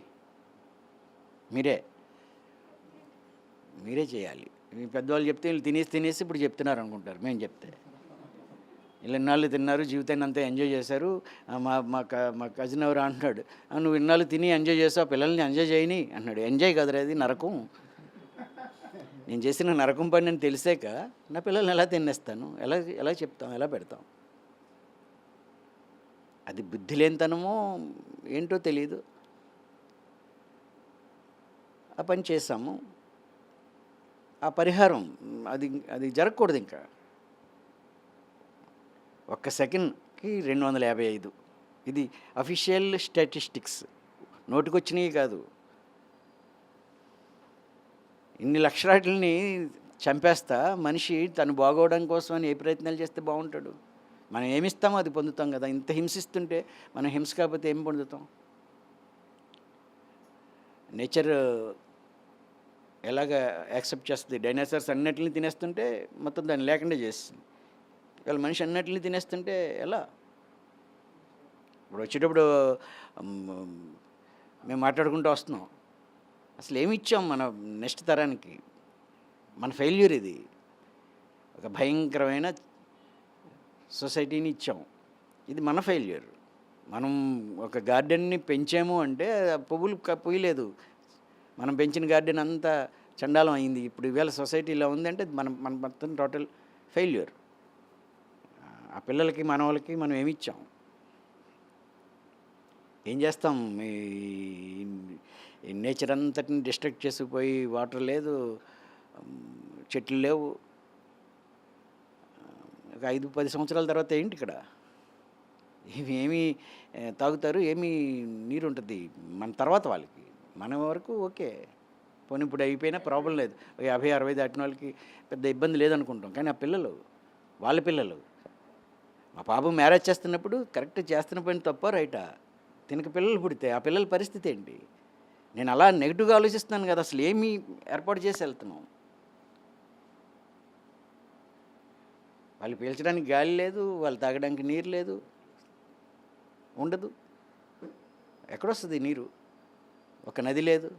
Speaker 1: మీరే చేయాలి. మీ పెద్దవాళ్ళు చెప్తే వీళ్ళు తినేసి ఇప్పుడు చెప్తున్నారు అనుకుంటారు. మేము చెప్తే వీళ్ళు ఇన్నాళ్ళు తిన్నారు, జీవితాన్ని అంతా ఎంజాయ్ చేశారు. మా కజిన్ ఎవరు అంటున్నాడు, నువ్వు ఇన్నాళ్ళు తిని ఎంజాయ్ చేసావు, పిల్లల్ని ఎంజాయ్ చేయని అన్నాడు. ఎంజాయ్ కదరా, అది నరకం. నేను చేసిన నరకం పని అని తెలిసాక నా పిల్లల్ని ఎలా తినేస్తాను, ఎలా ఎలా చెప్తాం, ఎలా పెడతాం? అది బుద్ధి లేనితనమో ఏంటో తెలియదు. ఆ పని చేసాము. ఆ పరిహారం అది అది జరగకూడదు. ఇంకా ఒక్క సెకండ్కి 255. ఇది అఫీషియల్ స్టాటిస్టిక్స్, నోటికొచ్చినవి కాదు. ఇన్ని లక్షలాటిని చంపేస్తా మనిషి తను బాగోవడం కోసం అని ఏ ప్రయత్నాలు చేస్తే బాగుంటాడు? మనం ఏమిస్తామో అది పొందుతాం కదా. ఇంత హింసిస్తుంటే మనం హింస కాకపోతే ఏం పొందుతాం? నేచర్ ఎలాగ యాక్సెప్ట్ చేస్తుంది? డైనోసార్స్ అన్నిటిని తినేస్తుంటే మొత్తం దాన్ని లేకుండా చేస్తుంది. ఇవాళ మనిషి అన్నిటిని తినేస్తుంటే ఎలా? ఇప్పుడు వచ్చేటప్పుడు మేము మాట్లాడుకుంటూ వస్తున్నాం. అసలు ఏమి ఇచ్చాం మన నెక్స్ట్ తరానికి? మన ఫెయిల్యూర్ ఇది. ఒక భయంకరమైన సొసైటీని ఇచ్చాం. ఇది మన ఫెయిల్యూర్. మనం ఒక గార్డెన్ని పెంచాము అంటే పువ్వులు పూయలేదు. మనం పెంచిన గార్డెన్ అంతా చండాలం అయింది. ఇప్పుడు ఈవేళ సొసైటీ ఇలా ఉందంటే మనం మన మొత్తం టోటల్ ఫెయిల్యూర్. ఆ పిల్లలకి మనవాళ్ళకి మనం ఏమి ఇచ్చాం? ఏం చేస్తాం? ఈ నేచర్ అంతటిని డిస్ట్రక్ట్ చేసుకుపోయి వాటర్ లేదు, చెట్లు లేవు. ఒక 5-10 సంవత్సరాల తర్వాత ఏంటి ఇక్కడ? ఏమి తాగుతారు? ఏమి నీరు ఉంటుంది మన తర్వాత వాళ్ళకి? మన వరకు ఓకే, పోనీ ఇప్పుడు అయిపోయినా ప్రాబ్లం లేదు. 50-60 దాటిన వాళ్ళకి పెద్ద ఇబ్బంది లేదనుకుంటాం. కానీ ఆ పిల్లలు, వాళ్ళ పిల్లలు, మా పాప మ్యారేజ్ చేస్తున్నప్పుడు కరెక్ట్ చేస్తున్న పని తప్ప రైటా? తినక పిల్లలు పుడితే ఆ పిల్లల పరిస్థితి ఏంటి? నేను అలా నెగిటివ్గా ఆలోచిస్తున్నాను కదా. అసలు ఏమి ఏర్పాటు చేసి వెళ్తున్నాం? వాళ్ళు పీల్చడానికి గాలి లేదు, వాళ్ళు తాగడానికి నీరు లేదు, ఉండదు. ఎక్కడొస్తుంది నీరు? ఒక నది లేదు.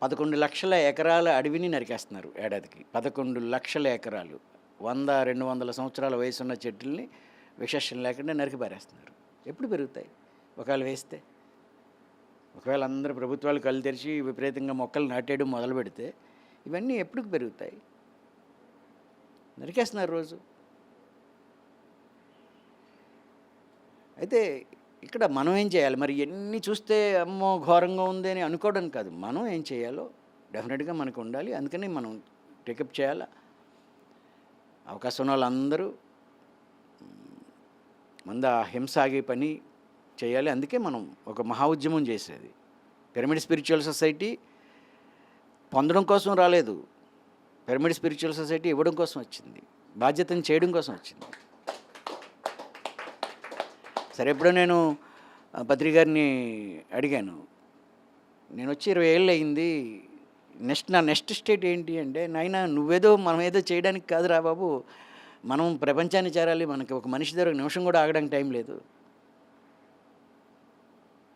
Speaker 1: 11 లక్షల ఎకరాల అడవిని నరికేస్తున్నారు ఏడాదికి. 11 లక్షల ఎకరాలు, 100-200 సంవత్సరాల వయసున్న చెట్లని విశేషం లేకుండా నరికి పారేస్తున్నారు. ఎప్పుడు పెరుగుతాయి? ఒకవేళ వేస్తే, ఒకవేళ అందరూ ప్రభుత్వాలు కళ్ళు తెరిచి విపరీతంగా మొక్కలు నాటేయడం మొదలు పెడితే ఇవన్నీ ఎప్పుడు పెరుగుతాయి? నరికేస్తున్నారు రోజు. అయితే ఇక్కడ మనం ఏం చేయాలి మరి? ఎన్ని చూస్తే అమ్మో ఘోరంగా ఉంది అని అనుకోవడం కాదు. మనం ఏం చేయాలో డెఫినెట్గా మనకు ఉండాలి. అందుకని మనం టేకప్ చేయాలా. అవకాశం ఉన్న వాళ్ళందరూ ముందు ఆ హింస ఆగే పని చేయాలి. అందుకే మనం ఒక మహా ఉద్యమం చేసేది. పిరమిడ్ స్పిరిచువల్ సొసైటీ పొందడం కోసం రాలేదు. పిరమిడ్ స్పిరిచువల్ సొసైటీ ఇవ్వడం కోసం వచ్చింది, బాధ్యతను చేయడం కోసం వచ్చింది. సరే, ఎప్పుడో నేను పత్రి గారిని అడిగాను, నేను వచ్చి 20 ఏళ్ళు అయింది, నా నెక్స్ట్ స్టేట్ ఏంటి అంటే, నాయన నువ్వేదో మనం ఏదో చేయడానికి కాదురా బాబు, మనం ప్రపంచాన్ని చేరాలి. మనకి ఒక మనిషి దగ్గర ఒక నిమిషం కూడా ఆగడానికి టైం లేదు.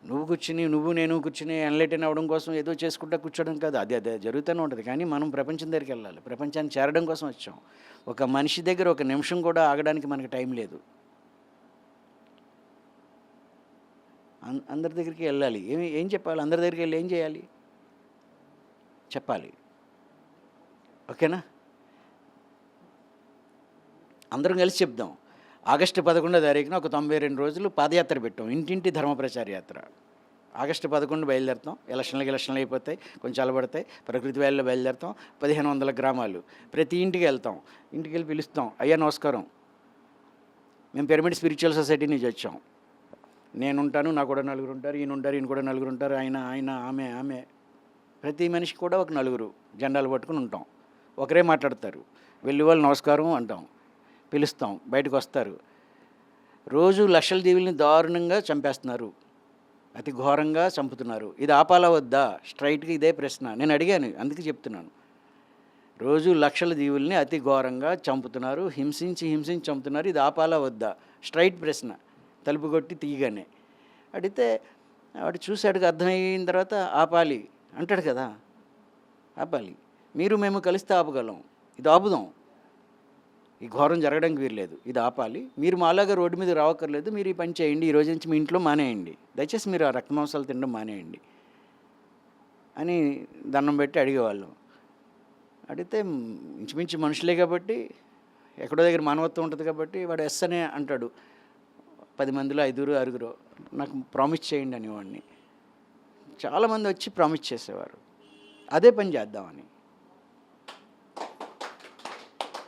Speaker 1: నువ్వు నేను కూర్చుని ఎన్లైటన్ అవ్వడం కోసం ఏదో చేసుకుంటా కూర్చోవడం కాదు. అదే జరుగుతూనే ఉంటుంది. కానీ మనం ప్రపంచం దగ్గరికి వెళ్ళాలి. ప్రపంచాన్ని చేరడం కోసం వచ్చాం. ఒక మనిషి దగ్గర ఒక నిమిషం కూడా ఆగడానికి మనకి టైం లేదు. అందరి దగ్గరికి వెళ్ళాలి. ఏం చెప్పాలి? అందరి దగ్గరికి వెళ్ళి ఏం చేయాలి? చెప్పాలి. ఓకేనా? అందరం కలిసి చెప్దాం. ఆగస్టు 11వ తారీఖున ఒక 92 రోజులు పాదయాత్ర పెట్టాం. ఇంటింటి ధర్మ ప్రచార యాత్ర. ఆగస్టు 11 బయలుదేరుతాం. ఎలక్షన్లు అయిపోతాయి, కొంచెం అలబడతాయి. ప్రకృతి వ్యాలీలో బయలుదేరుతాం. 1500 గ్రామాలు, ప్రతి ఇంటికి వెళ్తాం. ఇంటికి వెళ్ళి పిలుస్తాం, అయ్యా నమస్కారం, మేము పిరమిడ్ స్పిరిచువల్ సొసైటీ నుంచి వచ్చాం. నేనుంటాను, నాకు కూడా 4 ఉంటారు, ఈయన కూడా 4 ఉంటారు, ఆయన ఆమె ప్రతి మనిషికి కూడా ఒక 4 జెండాలు పట్టుకుని ఉంటాం. ఒకరే మాట్లాడతారు. వెళ్ళి వాళ్ళు నమస్కారం అంటాం, పిలుస్తాం, బయటకు వస్తారు. రోజు లక్షల జీవుల్ని దారుణంగా చంపేస్తున్నారు, అతి ఘోరంగా చంపుతున్నారు. ఇది ఆపాలా వద్దా? స్ట్రైట్గా ఇదే ప్రశ్న నేను అడిగాను. అందుకే చెప్తున్నాను. రోజు లక్షల జీవుల్ని అతి ఘోరంగా చంపుతున్నారు, హింసించి చంపుతున్నారు. ఇది ఆపాలా వద్దా? స్ట్రైట్ ప్రశ్న. తలుపు కొట్టి తీయగానే అడిగితే వాడు చూశాడు, అర్థమయిన తర్వాత ఆపాలి అంటాడు కదా. ఆపాలి. మీరు మేము కలిస్తే ఆపగలం. ఇది ఆపుదాం. ఈ ఘోరం జరగడానికి వీరలేదు. ఇది ఆపాలి. మీరు మాలాగా రోడ్డు మీద రావక్కర్లేదు. మీరు ఈ పని చేయండి. ఈ రోజు నుంచి మీ ఇంట్లో మానేయండి. దయచేసి మీరు ఆ రక్త మాంసాలు తినడం మానేయండి అని దండం పెట్టి అడిగేవాళ్ళం. అడిగితే ఇంచుమించు మనుషులే కాబట్టి ఎక్కడో దగ్గర మానవత్వం ఉంటుంది కాబట్టి వాడు ఎస్ అనే అంటాడు. 10 మందిలో 5 6 నాకు ప్రామిస్ చేయండి అనేవాడిని. చాలామంది వచ్చి ప్రామిస్ చేసేవారు అదే పని చేద్దామని.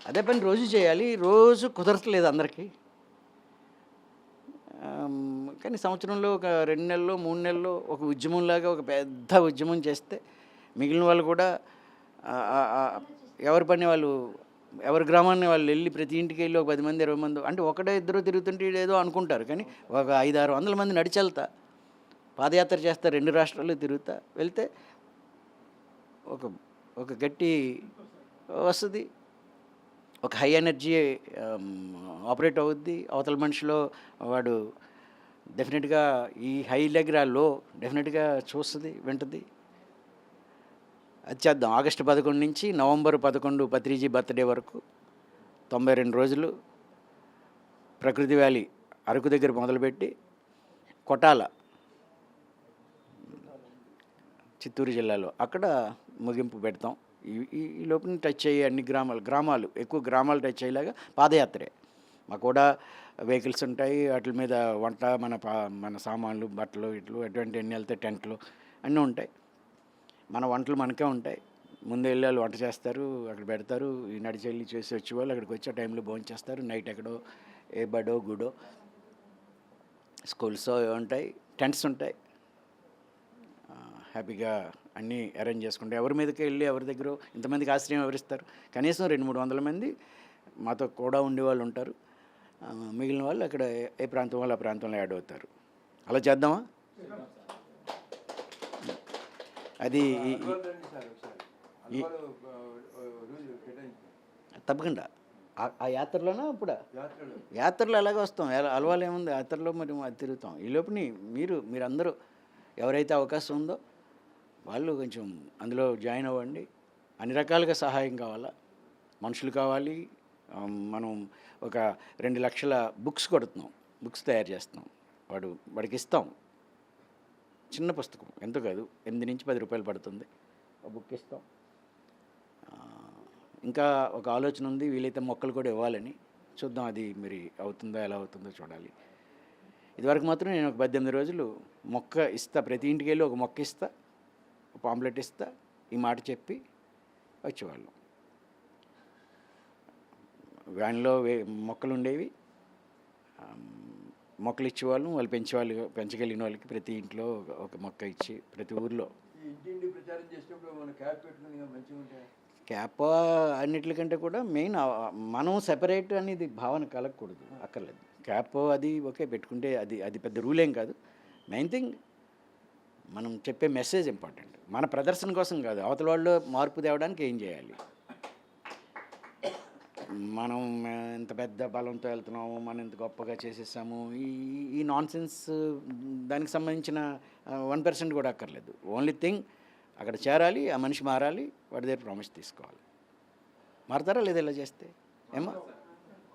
Speaker 1: అదే పని రోజు చేయాలి, రోజు కుదరట్లేదు అందరికీ. కానీ సంవత్సరంలో ఒక 2 నెలల్లో 3 నెలల్లో ఒక ఉద్యమంలాగా ఒక పెద్ద ఉద్యమం చేస్తే మిగిలిన వాళ్ళు కూడా ఎవరి పని వాళ్ళు ఎవరి గ్రామాన్ని వాళ్ళు వెళ్ళి ప్రతి ఇంటికి వెళ్ళి ఒక 10 మంది 20 మంది అంటే ఒకటే ఇద్దరు తిరుగుతుంటే ఏదో అనుకుంటారు. కానీ ఒక 500-600 మంది నడిచెళ్తా పాదయాత్ర చేస్తా 2 రాష్ట్రాలు తిరుగుతా వెళ్తే ఒక ఒక గట్టి వస్తుంది, ఒక హై ఎనర్జీ ఆపరేట్ అవుద్ది. అవతల మనిషిలో వాడు డెఫినెట్గా ఈ హై దగ్గర లో డెఫినెట్గా చూస్తుంది, వింటుంది. అది చేద్దాం. ఆగస్టు 11 నుంచి నవంబర్ 11 పత్రిజీ బర్త్డే వరకు 92 రోజులు ప్రకృతి వ్యాలీ అరకు దగ్గర మొదలుపెట్టి కొటాల చిత్తూరు జిల్లాలో అక్కడ ముగింపు పెడతాం. ఈ లోపల టచ్ అయ్యే అన్ని గ్రామాలు ఎక్కువ గ్రామాలు టచ్ అయ్యేలాగా పాదయాత్రే. మాకు కూడా వెహికల్స్ ఉంటాయి, వాటి మీద వంట మన సామాన్లు బట్టలు ఇట్లు ఎటువంటి ఎన్ని వెళ్తే టెంట్లు అన్నీ ఉంటాయి. మన వంటలు మనకే ఉంటాయి. ముందు వెళ్ళి వాళ్ళు వంట చేస్తారు, అక్కడ పెడతారు. ఈ నడిచి వెళ్ళి చేసి వచ్చేవాళ్ళు అక్కడికి వచ్చే టైంలో భోజనం చేస్తారు. నైట్ ఎక్కడో ఏ బడో గుడో స్కూల్స్ ఉంటాయి, టెంట్స్ ఉంటాయి. హ్యాపీగా అన్నీ అరేంజ్ చేసుకుంటే ఎవరి మీదకి వెళ్ళి ఎవరి దగ్గర ఇంతమందికి ఆశ్రయం ఎవరిస్తారు. కనీసం 200-300 మంది మాతో కూడా ఉండేవాళ్ళు ఉంటారు. మిగిలిన వాళ్ళు అక్కడ ఏ ప్రాంతం వాళ్ళు ఆ ప్రాంతంలో యాడ్ అవుతారు. అలా చేద్దామా? అది తప్పకుండా ఆ యాత్రలోనా ఇప్పుడు యాత్రలో ఎలాగో వస్తాం, అలవాలు ఏముంది యాత్రలో మరి అది తిరుగుతాం. ఈ లోపుని మీరందరూ ఎవరైతే అవకాశం ఉందో వాళ్ళు కొంచెం అందులో జాయిన్ అవ్వండి. అన్ని రకాలుగా సహాయం కావాలా, మనుషులు కావాలి. మనం ఒక 2 లక్షల బుక్స్ కొడుతున్నాం, బుక్స్ తయారు చేస్తున్నాం. వాడికి ఇస్తాం. చిన్న పుస్తకం ఎంతో కాదు, 8 నుంచి 10 రూపాయలు పడుతుంది. ఒక బుక్ ఇస్తాం. ఇంకా ఒక ఆలోచన ఉంది, వీలైతే మొక్కలు కూడా ఇవ్వాలని. చూద్దాం అది మరి అవుతుందో ఎలా అవుతుందో చూడాలి. ఇదివరకు మాత్రం నేను ఒక 18 రోజులు మొక్క ఇస్తా, ప్రతి ఇంటికి వెళ్ళి ఒక మొక్క ఇస్తా, ఒక పాంప్లెట్ ఇస్తా, ఈ మాట చెప్పి వచ్చేవాళ్ళం. వ్యాన్లో మొక్కలు ఉండేవి, మొక్కలు ఇచ్చేవాళ్ళం. వాళ్ళు పెంచగలిగిన వాళ్ళకి ప్రతి ఇంట్లో ఒక మొక్క ఇచ్చి ప్రతి ఊర్లో క్యాప్ అన్నిటికంటే కూడా మెయిన్ మనం సెపరేట్ అనేది భావన కలగకూడదు, అక్కర్లేదు. క్యాప్ అది ఓకే పెట్టుకుంటే అది పెద్ద రూల్ ఏం కాదు. మెయిన్ థింగ్ మనం చెప్పే మెసేజ్ ఇంపార్టెంట్. మన ప్రదర్శన కోసం కాదు, అవతల వాళ్ళు మార్పు తేవడానికి ఏం చేయాలి. మనం ఎంత పెద్ద బలంతో వెళ్తున్నాము, మనం ఎంత గొప్పగా చేసేసాము, ఈ నాన్ సెన్స్ దానికి సంబంధించిన 1% కూడా అక్కర్లేదు. ఓన్లీ థింగ్ అక్కడ చేరాలి, ఆ మనిషి మారాలి, వాడి దగ్గర ప్రామిస్ తీసుకోవాలి. మారుతారా లేదా ఇలా చేస్తే? ఏమో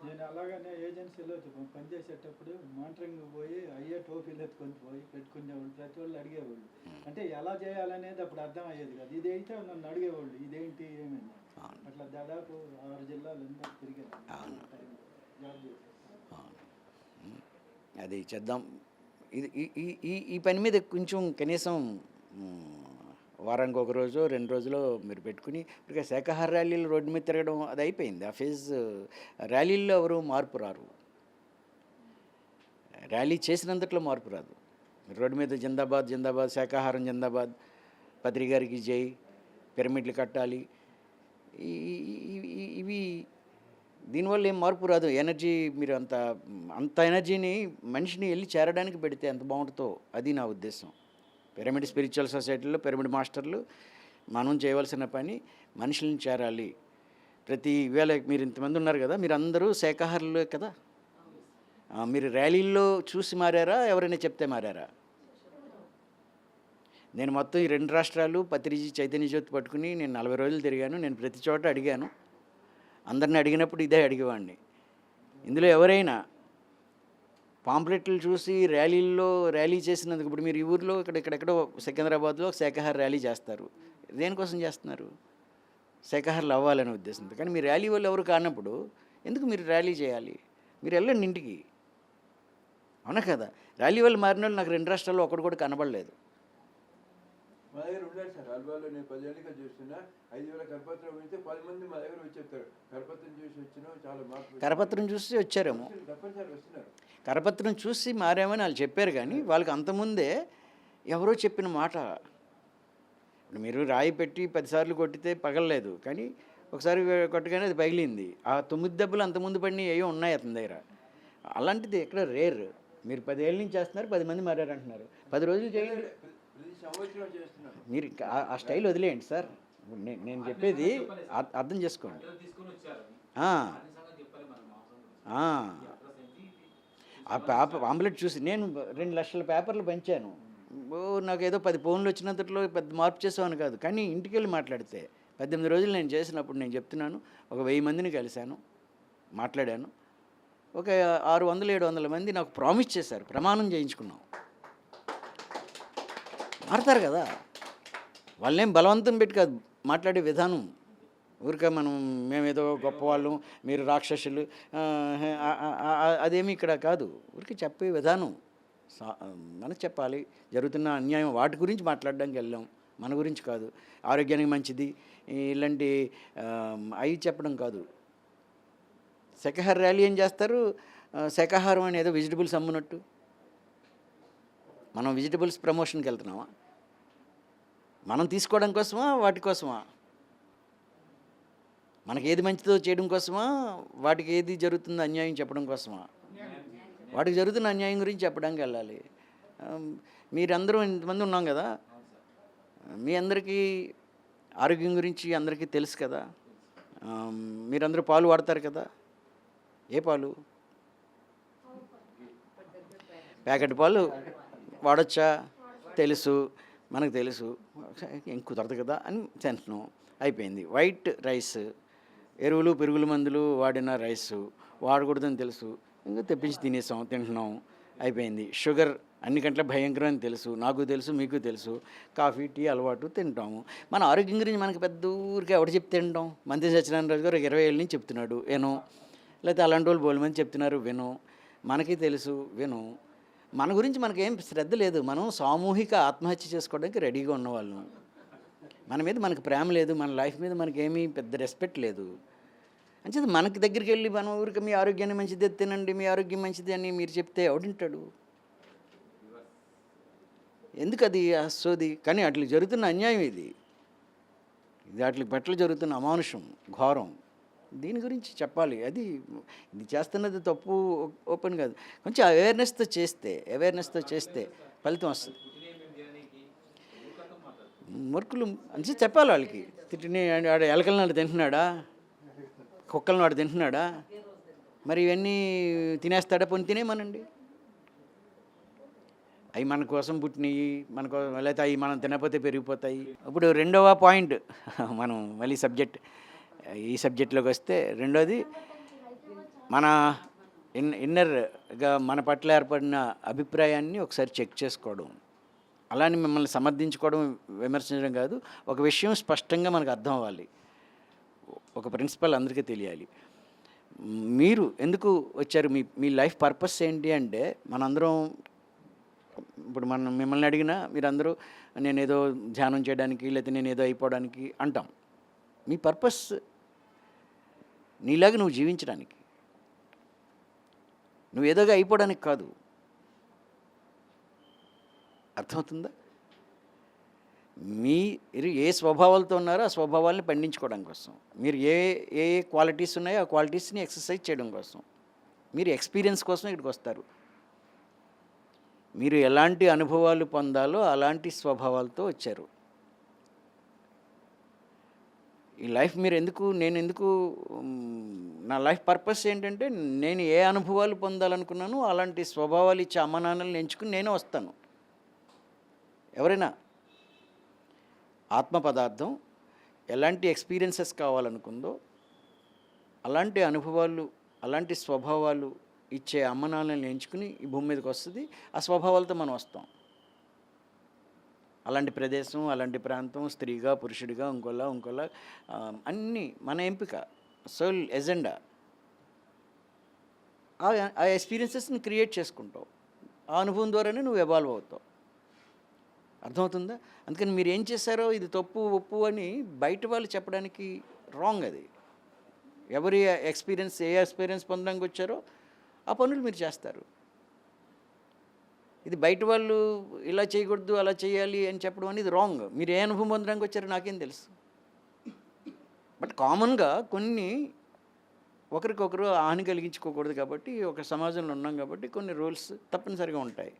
Speaker 4: నేను అలాగనే ఏజెన్సీలో పనిచేసేటప్పుడు మానిటరింగ్ పోయి అయ్యే టోపీలు ఎత్తుకొని పోయి పెట్టుకునేవాళ్ళు, ప్రతి వాళ్ళు అడిగేవాళ్ళు. అంటే ఎలా చేయాలనేది అప్పుడు అర్థం అయ్యేది కాదు. ఇదైతే నన్ను అడిగేవాళ్ళు ఇదేంటి ఏమైంది. అట్లా దాదాపు 6 జిల్లాలు తిరిగాను.
Speaker 1: అది చేద్దాం. ఈ పని మీద కొంచెం కనీసం వారానికి 1 రోజు 2 రోజులు మీరు పెట్టుకుని ఇక శాఖాహార ర్యాలీలు రోడ్డు మీద తిరగడం అది అయిపోయింది. ఆ ఫేజ్ ర్యాలీల్లో ఎవరు మార్పు రారు, ర్యాలీ చేసినంతట్లో మార్పు రాదు. రోడ్డు మీద జిందాబాద్ జిందాబాద్, శాఖాహారం జిందాబాద్, పత్రి గారికి జై, పిరమిడ్లు కట్టాలి, ఇవి దీనివల్ల ఏం మార్పు రాదు. ఎనర్జీ మీరు అంత ఎనర్జీని మనిషిని వెళ్ళి చేరడానికి పెడితే ఎంత బాగుంటుందో అది నా ఉద్దేశం. పిరమిడ్ స్పిరిచువల్ సొసైటీలో పిరమిడ్ మాస్టర్లు మనం చేయవలసిన పని మనుషులను చేరాలి. వేళ మీరు ఇంతమంది ఉన్నారు కదా, మీరు అందరూ శాఖాహారులే కదా. మీరు ర్యాలీల్లో చూసి మారారా, ఎవరైనా చెప్తే మారారా? నేను మొత్తం ఈ 2 రాష్ట్రాలు పత్రిజీ చైతన్య జ్యోతి పట్టుకుని నేను 40 రోజులు తిరిగాను. నేను ప్రతి చోట అడిగాను. అందరిని అడిగినప్పుడు ఇదే అడిగేవాడిని, ఇందులో ఎవరైనా పాంప్లెట్లు చూసి ర్యాలీల్లో ర్యాలీ చేసినందుకు ఇప్పుడు మీరు ఈ ఊర్లో ఇక్కడెక్కడో సికింద్రాబాద్లో శాఖాహార ర్యాలీ చేస్తారు. దేనికోసం చేస్తున్నారు? శాఖాహారులు అవ్వాలనే ఉద్దేశంతో. కానీ మీరు ర్యాలీ వాళ్ళు ఎవరు కానప్పుడు ఎందుకు మీరు ర్యాలీ చేయాలి? మీరు వెళ్ళండి ఇంటికి. అవునా కదా? ర్యాలీ వాళ్ళు మారిన వాళ్ళు నాకు 2 రాష్ట్రాల్లో ఒకడు కూడా కనబడలేదు.
Speaker 5: మా దగ్గర ఉన్నారు సార్. అల్వాలో నేను 10 ఏళ్ళుగా చూస్తున్నా. 5,000 కరపత్రం ఇస్తే 10 మంది మా దగ్గర వచ్చి చెప్తారు, కరపత్రం చూసి వచ్చినావు, చాలా మార్పు
Speaker 1: కరపత్రం చూసి వచ్చారేమో.
Speaker 5: తప్పనిసరి వస్తున్నారు.
Speaker 1: కరపత్రం చూసి మారామని వాళ్ళు చెప్పారు, కానీ వాళ్ళకి అంతకుముందే ఎవరో చెప్పిన మాట. ఇప్పుడు మీరు రాయి పెట్టి 10 సార్లు కొట్టితే పగలలేదు, కానీ ఒకసారి కొట్టగానే అది పగిలింది. ఆ 9 దెబ్బలు అంతకుముందు పడినవి ఏవో ఉన్నాయి అతని దగ్గర. అలాంటిది ఎక్కడ రేర్. మీరు 10 ఏళ్ళ నుంచి చేస్తున్నారు, 10 మంది మారారంటున్నారు. 10 రోజులు చేయండి.
Speaker 5: ప్రతి సంవత్సరం చేస్తున్నాను.
Speaker 1: మీరు ఆ స్టైల్ వదిలేయండి సార్. నేను చెప్పేది అర్థం చేసుకోండి. పాంప్లెట్ చూసి నేను 2 లక్షల పేపర్లు పంచాను. నాకు ఏదో 10 ఫోన్లు వచ్చినంతట్లో పెద్ద మార్పు చేసామని కాదు, కానీ ఇంటికి వెళ్ళి మాట్లాడితే 18 రోజులు నేను చేసినప్పుడు నేను చెప్తున్నాను, ఒక 1000 మందిని కలిశాను, మాట్లాడాను. ఒక 600-700 మంది నాకు ప్రామిస్ చేశారు, ప్రమాణం చేయించుకున్నాం. మారుతారు కదా, వాళ్ళేం బలవంతం పెట్టి కాదు మాట్లాడే విధానం. ఊరికే మేమేదో గొప్పవాళ్ళం, మీరు రాక్షసులు, అదేమి ఇక్కడ కాదు. ఊరికి చెప్పే విధానం మనకు చెప్పాలి. జరుగుతున్న అన్యాయం వాటి గురించి మాట్లాడడానికి వెళ్ళాం, మన గురించి కాదు. ఆరోగ్యానికి మంచిది ఇలాంటి అవి చెప్పడం కాదు. శాఖాహార ర్యాలీ ఏం చేస్తారు? శాఖాహారం అని ఏదో వెజిటబుల్స్ అమ్మునట్టు. మనం వెజిటబుల్స్ ప్రమోషన్కి వెళ్తున్నామా? మనం తీసుకోవడం కోసమా, వాటి కోసమా? మనకి ఏది మంచిదో చేయడం కోసమా, వాటికి ఏది జరుగుతుందో అన్యాయం చెప్పడం కోసమా? వాటికి జరుగుతున్న అన్యాయం గురించి చెప్పడానికి వెళ్ళాలి. మీరందరూ ఇంతమంది ఉన్నాం కదా, మీ అందరికీ ఆరోగ్యం గురించి అందరికీ తెలుసు కదా. మీరందరూ పాలు వాడతారు కదా. ఏ పాలు? ప్యాకెట్ పాలు వాడచ్చా? తెలుసు, మనకు తెలుసు. ఏం కుదరదు కదా అని తింటున్నాం, అయిపోయింది. వైట్ రైస్, ఎరువులు పెరుగుల మందులు వాడిన రైసు వాడకూడదని తెలుసు, ఇంకా తెప్పించి తింటున్నాం, అయిపోయింది. షుగర్ అన్నికంటే భయంకరం అని తెలుసు, నాకు తెలుసు, మీకు తెలుసు. కాఫీ టీ అలవాటు తింటాము. మన ఆరోగ్యం గురించి మనకి పెద్ద ఊరికే ఎవరు చెప్తే తింటాం? మంత్రి సత్యనారాయణ గారు 20 ఏళ్ళ నుంచి చెప్తున్నాడు, విను. లేకపోతే అలాంటి వాళ్ళు బోలు మంది చెప్తున్నారు, విను. మనకి తెలుసు, విను. మన గురించి మనకేం శ్రద్ధ లేదు. మనం సామూహిక ఆత్మహత్య చేసుకోవడానికి రెడీగా ఉన్నవాళ్ళం. మన మీద మనకు ప్రేమ లేదు, మన లైఫ్ మీద మనకేమీ పెద్ద రెస్పెక్ట్ లేదు. అంచేది మనకి దగ్గరికి వెళ్ళి మన ఊరికి మీ ఆరోగ్యాన్ని మంచిది తినండి, మీ ఆరోగ్యం మంచిది అని మీరు చెప్తే ఎవడింటాడు? ఎందుకు అది సోది? కానీ అట్లా జరుగుతున్న అన్యాయం ఇది వాటి పట్ల జరుగుతున్న అమానుషం, ఘోరం. దీని గురించి చెప్పాలి. ఇది చేస్తున్నది తప్పు ఓపెన్ కాదు, కొంచెం అవేర్నెస్తో చేస్తే ఫలితం వస్తుంది. మురుకులు అని చెప్పాలి వాళ్ళకి. తిట్టిని వాడు ఎలకల నాడు తింటున్నాడా, కుక్కల నాడు తింటున్నాడా? మరి ఇవన్నీ తినేస్తాడా? పోనీ తినేమనండి. అవి మన కోసం పుట్టినవి, లేకపోతే అవి మనం తినకపోతే పెరిగిపోతాయి. ఇప్పుడు రెండవ పాయింట్, మనం మళ్ళీ ఈ సబ్జెక్ట్లోకి వస్తే, రెండోది మన ఇన్నర్గా మన పట్ల ఏర్పడిన అభిప్రాయాన్ని ఒకసారి చెక్ చేసుకోవడం. అలాని మిమ్మల్ని సమర్థించుకోవడం, విమర్శించడం కాదు. ఒక విషయం స్పష్టంగా మనకు అర్థం అవ్వాలి, ఒక ప్రిన్సిపల్ అందరికీ తెలియాలి. మీరు ఎందుకు వచ్చారు, మీ లైఫ్ పర్పస్ ఏంటి అంటే, మనందరం ఇప్పుడు మిమ్మల్ని అడిగినా మీరందరూ నేనేదో ధ్యానం చేయడానికి, లేకపోతే నేనేదో అయిపోవడానికి అంటాం. మీ పర్పస్ నీలాగా నువ్వు జీవించడానికి, నువ్వు ఏదోగా అయిపోవడానికి కాదు. అర్థమవుతుందా? మీరు ఏ స్వభావాలతో ఉన్నారో ఆ స్వభావాలని పండించుకోవడం కోసం, మీరు ఏ క్వాలిటీస్ ఉన్నాయో ఆ క్వాలిటీస్ని ఎక్సర్సైజ్ చేయడం కోసం, మీరు ఎక్స్పీరియన్స్ కోసం ఇక్కడికి వస్తారు. మీరు ఎలాంటి అనుభవాలు పొందాలో అలాంటి స్వభావాలతో వచ్చారు. ఈ లైఫ్ నేను ఎందుకు నా లైఫ్ పర్పస్ ఏంటంటే, నేను ఏ అనుభవాలు పొందాలనుకున్నానో అలాంటి స్వభావాలు ఇచ్చే అమ్మ నాన్నల్ని ఎంచుకుని నేను వస్తాను. ఎవరైనా ఆత్మ పదార్థం ఎలాంటి ఎక్స్పీరియన్సెస్ కావాలనుకుందో అలాంటి అనుభవాలు, అలాంటి స్వభావాలు ఇచ్చే అమ్మ నాన్నల్ని ఎంచుకుని ఈ భూమి మీదకి వస్తుంది. ఆ స్వభావాలతో మనం వస్తాం. అలాంటి ప్రదేశం, అలాంటి ప్రాంతం, స్త్రీగా, పురుషుడిగా, ఇంకోలా అన్నీ మన ఎంపిక, సోల్ ఎజెండా. ఆ ఎక్స్పీరియన్సెస్ని క్రియేట్ చేసుకుంటావు. ఆ అనుభవం ద్వారానే నువ్వు ఎవాల్వ్ అవుతావు. అర్థమవుతుందా? అందుకని మీరు ఏం చేశారో ఇది తప్పు ఒప్పు అని బయట వాళ్ళు చెప్పడానికి రాంగ్. అది ఎవరి ఎక్స్పీరియన్స్ పొందడానికి వచ్చారో ఆ పనులు మీరు చేస్తారు. ఇది బయట వాళ్ళు ఇలా చేయకూడదు, అలా చేయాలి అని చెప్పడం అనేది రాంగ్. మీరు ఏ అనుభవం పొందడానికి వచ్చారో నాకేం తెలుసు. బట్ కామన్గా కొన్ని ఒకరికొకరు హాని కలిగించుకోకూడదు కాబట్టి, ఒక సమాజంలో ఉన్నాం కాబట్టి కొన్ని రూల్స్ తప్పనిసరిగా ఉంటాయి.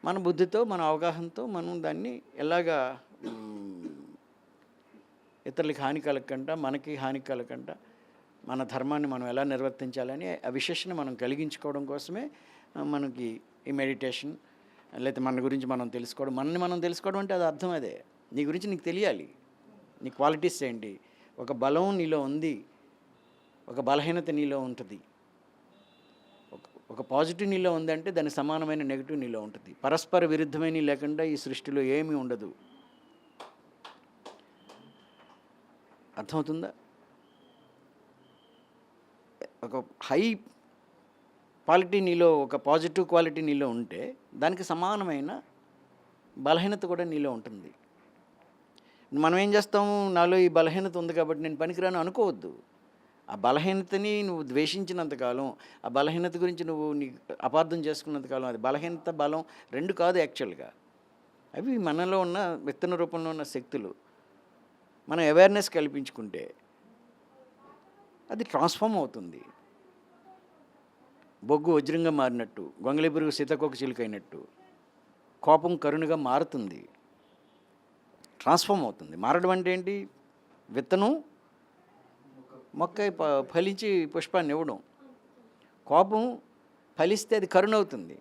Speaker 1: మన బుద్ధితో, మన అవగాహనతో మనం దాన్ని ఎలాగా ఇతరులకి హాని కలగకుండా, మనకి హాని కలగకుండా మన ధర్మాన్ని మనం ఎలా నిర్వర్తించాలని ఆ విశేషణ మనం కలిగించుకోవడం కోసమే మనకి ఈ మెడిటేషన్, లేకపోతే మన గురించి మనం తెలుసుకోవడం. మనని మనం తెలుసుకోవడం అంటే అది అర్థం అదే. నీ గురించి నీకు తెలియాలి. నీ క్వాలిటీస్ ఏంటి. ఒక బలం నీలో ఉంది, ఒక బలహీనత నీలో ఉంటుంది. ఒక పాజిటివ్ నీలో ఉందంటే దాని సమానమైన నెగిటివ్ నీలో ఉంటుంది. పరస్పర విరుద్ధమైన లేకుండా ఈ సృష్టిలో ఏమీ ఉండదు. అర్థమవుతుందా? ఒక హై క్వాలిటీ నీలో, ఒక పాజిటివ్ క్వాలిటీ నీలో ఉంటే దానికి సమానమైన బలహీనత కూడా నీలో ఉంటుంది. మనం ఏం చేస్తాము, నాలో ఈ బలహీనత ఉంది కాబట్టి నేను పనికిరాను అనుకోవద్దు. ఆ బలహీనతని నువ్వు ద్వేషించినంతకాలం, ఆ బలహీనత గురించి నువ్వు నీ అపార్థం చేసుకున్నంతకాలం, అది బలహీనత బలం రెండు కాదు యాక్చువల్గా. అవి మనలో ఉన్న విత్తన రూపంలో ఉన్న శక్తులు. మనం అవేర్నెస్ కల్పించుకుంటే అది ట్రాన్స్ఫార్మ్ అవుతుంది. బొగ్గు వజ్రంగా మారినట్టు, గొంగళి పురుగు సీతాకోక చిలుకైనట్టు కోపం కరుణగా మారుతుంది, ట్రాన్స్ఫార్మ్ అవుతుంది. మారడం అంటే ఏంటి? విత్తనం మొక్క ఫలించి పుష్పాన్ని ఇవ్వడం. కోపం ఫలిస్తే అది కరుణ అవుతుంది.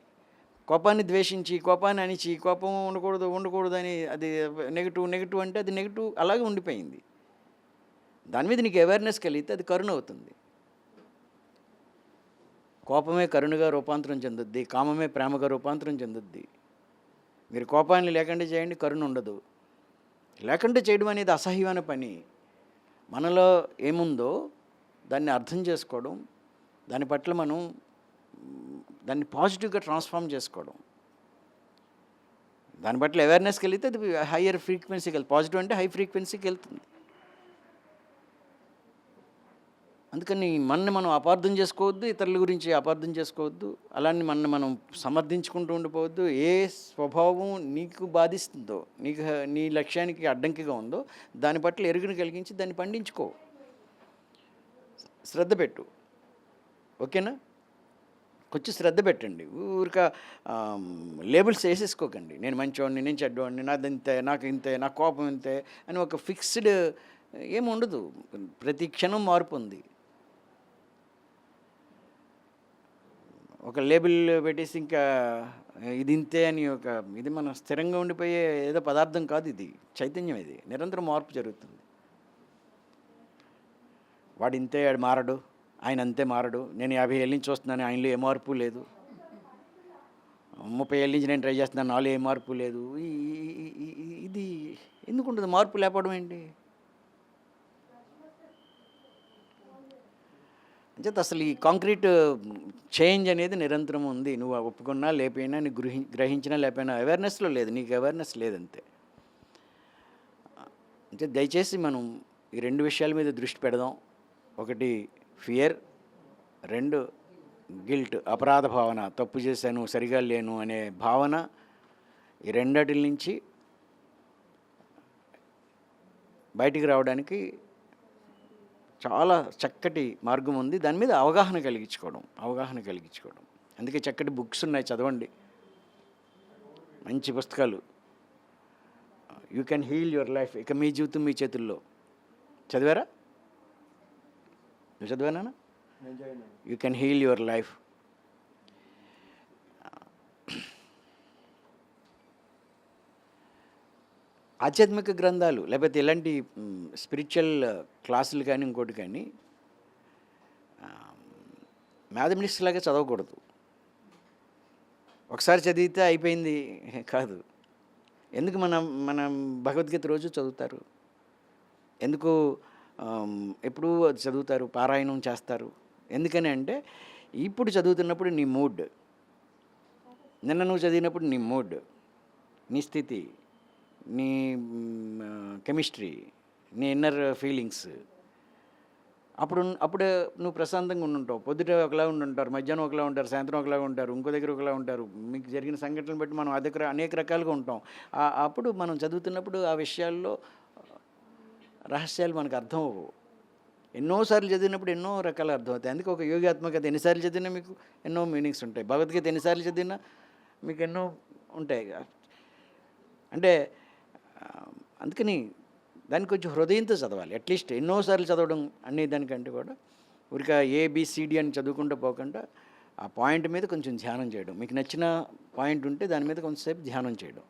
Speaker 1: కోపాన్ని ద్వేషించి, కోపాన్ని అణిచి, కోపం ఉండకూడదు అని అది నెగిటివ్ అంటే అది నెగిటివ్ అలాగే ఉండిపోయింది. దాని మీద నీకు అవేర్నెస్ కలిగితే అది కరుణ అవుతుంది. కోపమే కరుణగా రూపాంతరం చెందుద్ది, కామమే ప్రేమగా రూపాంతరం చెందుద్ది. మీరు కోపాన్ని లేకుండా చేయండి, కరుణ ఉండదు. లేకుండా చేయడం అనేది అసహ్యమైన పని. మనలో ఏముందో దాన్ని అర్థం చేసుకోవడం, దాని పట్ల మనం దాన్ని పాజిటివ్గా ట్రాన్స్ఫార్మ్ చేసుకోవడం, దాని పట్ల అవేర్నెస్ కలిగితే అది హయ్యర్ ఫ్రీక్వెన్సీకి వెళ్తుంది. పాజిటివ్ అంటే హై ఫ్రీక్వెన్సీకి వెళ్తుంది. అందుకని మనని మనం అపార్థం చేసుకోవద్దు, ఇతరుల గురించి అపార్థం చేసుకోవద్దు, అలానే మనని మనం సమర్థించుకుంటూ ఉండిపోవద్దు. ఏ స్వభావం నీకు బాధిస్తుందో, నీ లక్ష్యానికి అడ్డంకిగా ఉందో దాని పట్ల ఎరుగుని కలిగించి దాన్ని పండించుకో, శ్రద్ధ పెట్టు. ఓకేనా? కొంచెం శ్రద్ధ పెట్టండి. ఊరిక లేబుల్స్ వేసేసుకోకండి. నేను మంచివాడిని, నేను చెడ్డవాడిని, నాది ఇంతే, నాకు ఇంతే, నా కోపం ఇంతే అని ఒక ఫిక్స్డ్ ఏమి ఉండదు. ప్రతి క్షణం మార్పు ఉంది. ఒక లేబుల్ పెట్టేసి ఇంకా ఇది ఇంతే అని ఇది మనం స్థిరంగా ఉండిపోయే ఏదో పదార్థం కాదు. ఇది చైతన్యం. ఇది నిరంతరం మార్పు జరుగుతుంది. వాడు ఇంతే, వాడు మారడు, ఆయన అంతే మారడు. నేను 50 ఏళ్ళ నుంచి చూస్తున్నాను, ఆయనలో ఏ మార్పు లేదు. 30 ఏళ్ళ నుంచి నేను ట్రై చేస్తున్నాను, నాలో ఏ మార్పు లేదు. ఇది ఎందుకు ఉంటుంది? మార్పు లేకపోవడం ఏంటి? అంచేత అసలు ఈ కాంక్రీట్ చేంజ్ అనేది నిరంతరం ఉంది. నువ్వు ఒప్పుకున్నా లేకపోయినా, నీకు గ్రహించినా లేకపోయినా అవేర్నెస్లో లేదు. నీకు అవేర్నెస్ లేదంతే. అంటే దయచేసి మనం ఈ 2 విషయాల మీద దృష్టి పెడదాం. ఒకటి ఫియర్, 2 గిల్ట్, అపరాధ భావన, తప్పు చేశాను, సరిగా లేను అనే భావన. ఈ రెండిటి నుంచి బయటికి రావడానికి చాలా చక్కటి మార్గం ఉంది. దాని మీద అవగాహన కలిగించుకోవడం. అందుకే చక్కటి బుక్స్ ఉన్నాయి, చదవండి. మంచి పుస్తకాలు. You can heal your life. ఇక మీ జీవితం మీ చేతుల్లో. చదివారా? నువ్వు చదివానా? You can heal your life. ఆధ్యాత్మిక గ్రంథాలు లేకపోతే ఇలాంటి స్పిరిచువల్ క్లాసులు కానీ ఇంకోటి కానీ మ్యాథమెటిక్స్ లాగా చదవకూడదు. ఒకసారి చదివితే అయిపోయింది కాదు. ఎందుకు మనం భగవద్గీత రోజు చదువుతారు? ఎందుకు ఎప్పుడూ అది చదువుతారు, పారాయణం చేస్తారు? ఎందుకని అంటే ఇప్పుడు చదువుతున్నప్పుడు నీ మూడ్, నిన్న నువ్వు చదివినప్పుడు నీ మూడ్, నీ స్థితి, నీ కెమిస్ట్రీ, నీ ఇన్నర్ ఫీలింగ్స్, అప్పుడు నువ్వు ప్రశాంతంగా ఉండుంటావు. పొద్దుట ఒకలా ఉండుంటారు, మధ్యాహ్నం ఒకలా ఉంటారు, సాయంత్రం ఒకలా ఉంటారు, ఇంకో దగ్గర ఒకలా ఉంటారు. మీకు జరిగిన సంఘటనలు బట్టి మనం అనేక రకాలుగా ఉంటాం. అప్పుడు మనం చదువుతున్నప్పుడు ఆ విషయాల్లో రహస్యాలు మనకు అర్థం అవ్వవు. ఎన్నోసార్లు చదివినప్పుడు ఎన్నో రకాల అర్థమవుతాయి. అందుకే ఒక యోగి ఆత్మకథ ఎన్నిసార్లు చదివినా మీకు ఎన్నో మీనింగ్స్ ఉంటాయి. భగవద్గీత ఎన్నిసార్లు చదివినా మీకు ఎన్నో ఉంటాయి. అంటే అందుకని దానికి కొంచెం హృదయంతో చదవాలి. అట్లీస్ట్ ఎన్నోసార్లు చదవడం అనే దానికంటే కూడా ఊరిక ఏబిసిడి అని చదువుకుంటూ పోకుండా ఆ పాయింట్ మీద కొంచెం ధ్యానం చేయడం. మీకు నచ్చిన పాయింట్ ఉంటే దాని మీద కొంచెంసేపు ధ్యానం చేయడం.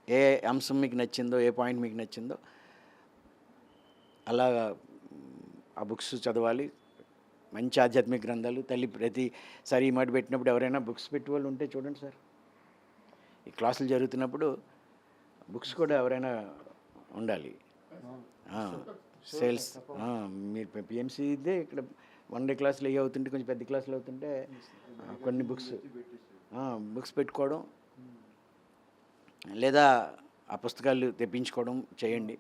Speaker 1: ఏ అంశం మీకు నచ్చిందో, ఏ పాయింట్ మీకు నచ్చిందో అలా ఆ బుక్స్ చదవాలి. మంచి ఆధ్యాత్మిక గ్రంథాలు తల్లి ప్రతిసారి ఈ మాట పెట్టినప్పుడు ఎవరైనా బుక్స్ పెట్టి వాళ్ళు ఉంటే చూడండి సార్. ఈ క్లాసులు జరుగుతున్నప్పుడు బుక్స్ కూడా ఎవరైనా ఉండాలి. సేల్స్ మీరు పిఎంసీ ఇదే ఇక్కడ 1 డే క్లాసులు ఏ అవుతుంటే కొంచెం పెద్ద క్లాసులు అవుతుంటే కొన్ని బుక్స్ పెట్టుకోవడం లేదా ఆ పుస్తకాలు తెప్పించుకోవడం చేయండి.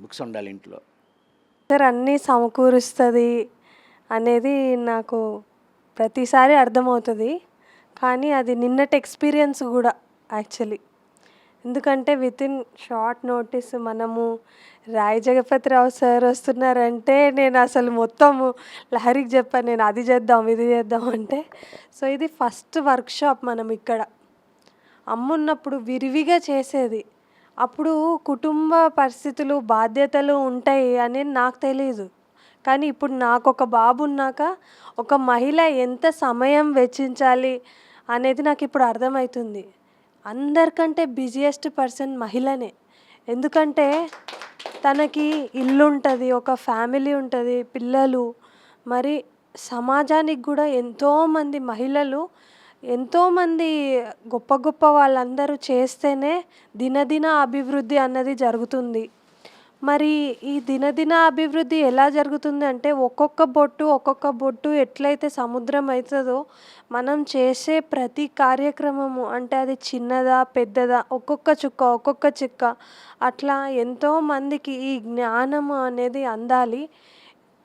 Speaker 1: బుక్స్ ఉండాలి ఇంట్లో.
Speaker 2: సార్ అన్నీ సమకూరుస్తుంది అనేది నాకు ప్రతిసారి అర్థమవుతుంది. కానీ అది నిన్నటి ఎక్స్పీరియన్స్ కూడా యాక్చువల్లీ. ఎందుకంటే వితిన్ షార్ట్ నోటీస్ మనము రాయ్ జగపతిరావు సార్ వస్తున్నారంటే నేను అసలు మొత్తము లహరికి చెప్పాను, నేను అది చేద్దాం ఇది చేద్దాం అంటే. సో ఇది ఫస్ట్ వర్క్షాప్ మనం ఇక్కడ. అమ్మున్నప్పుడు విరివిగా చేసేది. అప్పుడు కుటుంబ పరిస్థితులు బాధ్యతలు ఉంటాయి అనేది నాకు తెలియదు. కానీ ఇప్పుడు నాకు ఒక బాబు ఉన్నాక ఒక మహిళ ఎంత సమయం వెచ్చించాలి అనేది నాకు ఇప్పుడు అర్థమవుతుంది. అందరికంటే బిజియెస్ట్ పర్సన్ మహిళనే. ఎందుకంటే తనకి ఇల్లు ఉంటుంది, ఒక ఫ్యామిలీ ఉంటుంది, పిల్లలు. మరి సమాజానికి కూడా ఎంతోమంది మహిళలు, ఎంతోమంది గొప్ప గొప్ప వాళ్ళందరూ చేస్తేనే దినదిన అభివృద్ధి అన్నది జరుగుతుంది. మరి ఈ దినదిన అభివృద్ధి ఎలా జరుగుతుంది అంటే ఒక్కొక్క బొట్టు ఎట్లయితే సముద్రం అవుతుందో మనం చేసే ప్రతి కార్యక్రమము, అంటే అది చిన్నదా పెద్దదా, ఒక్కొక్క చుక్క అట్లా ఎంతోమందికి ఈ జ్ఞానము అనేది అందాలి.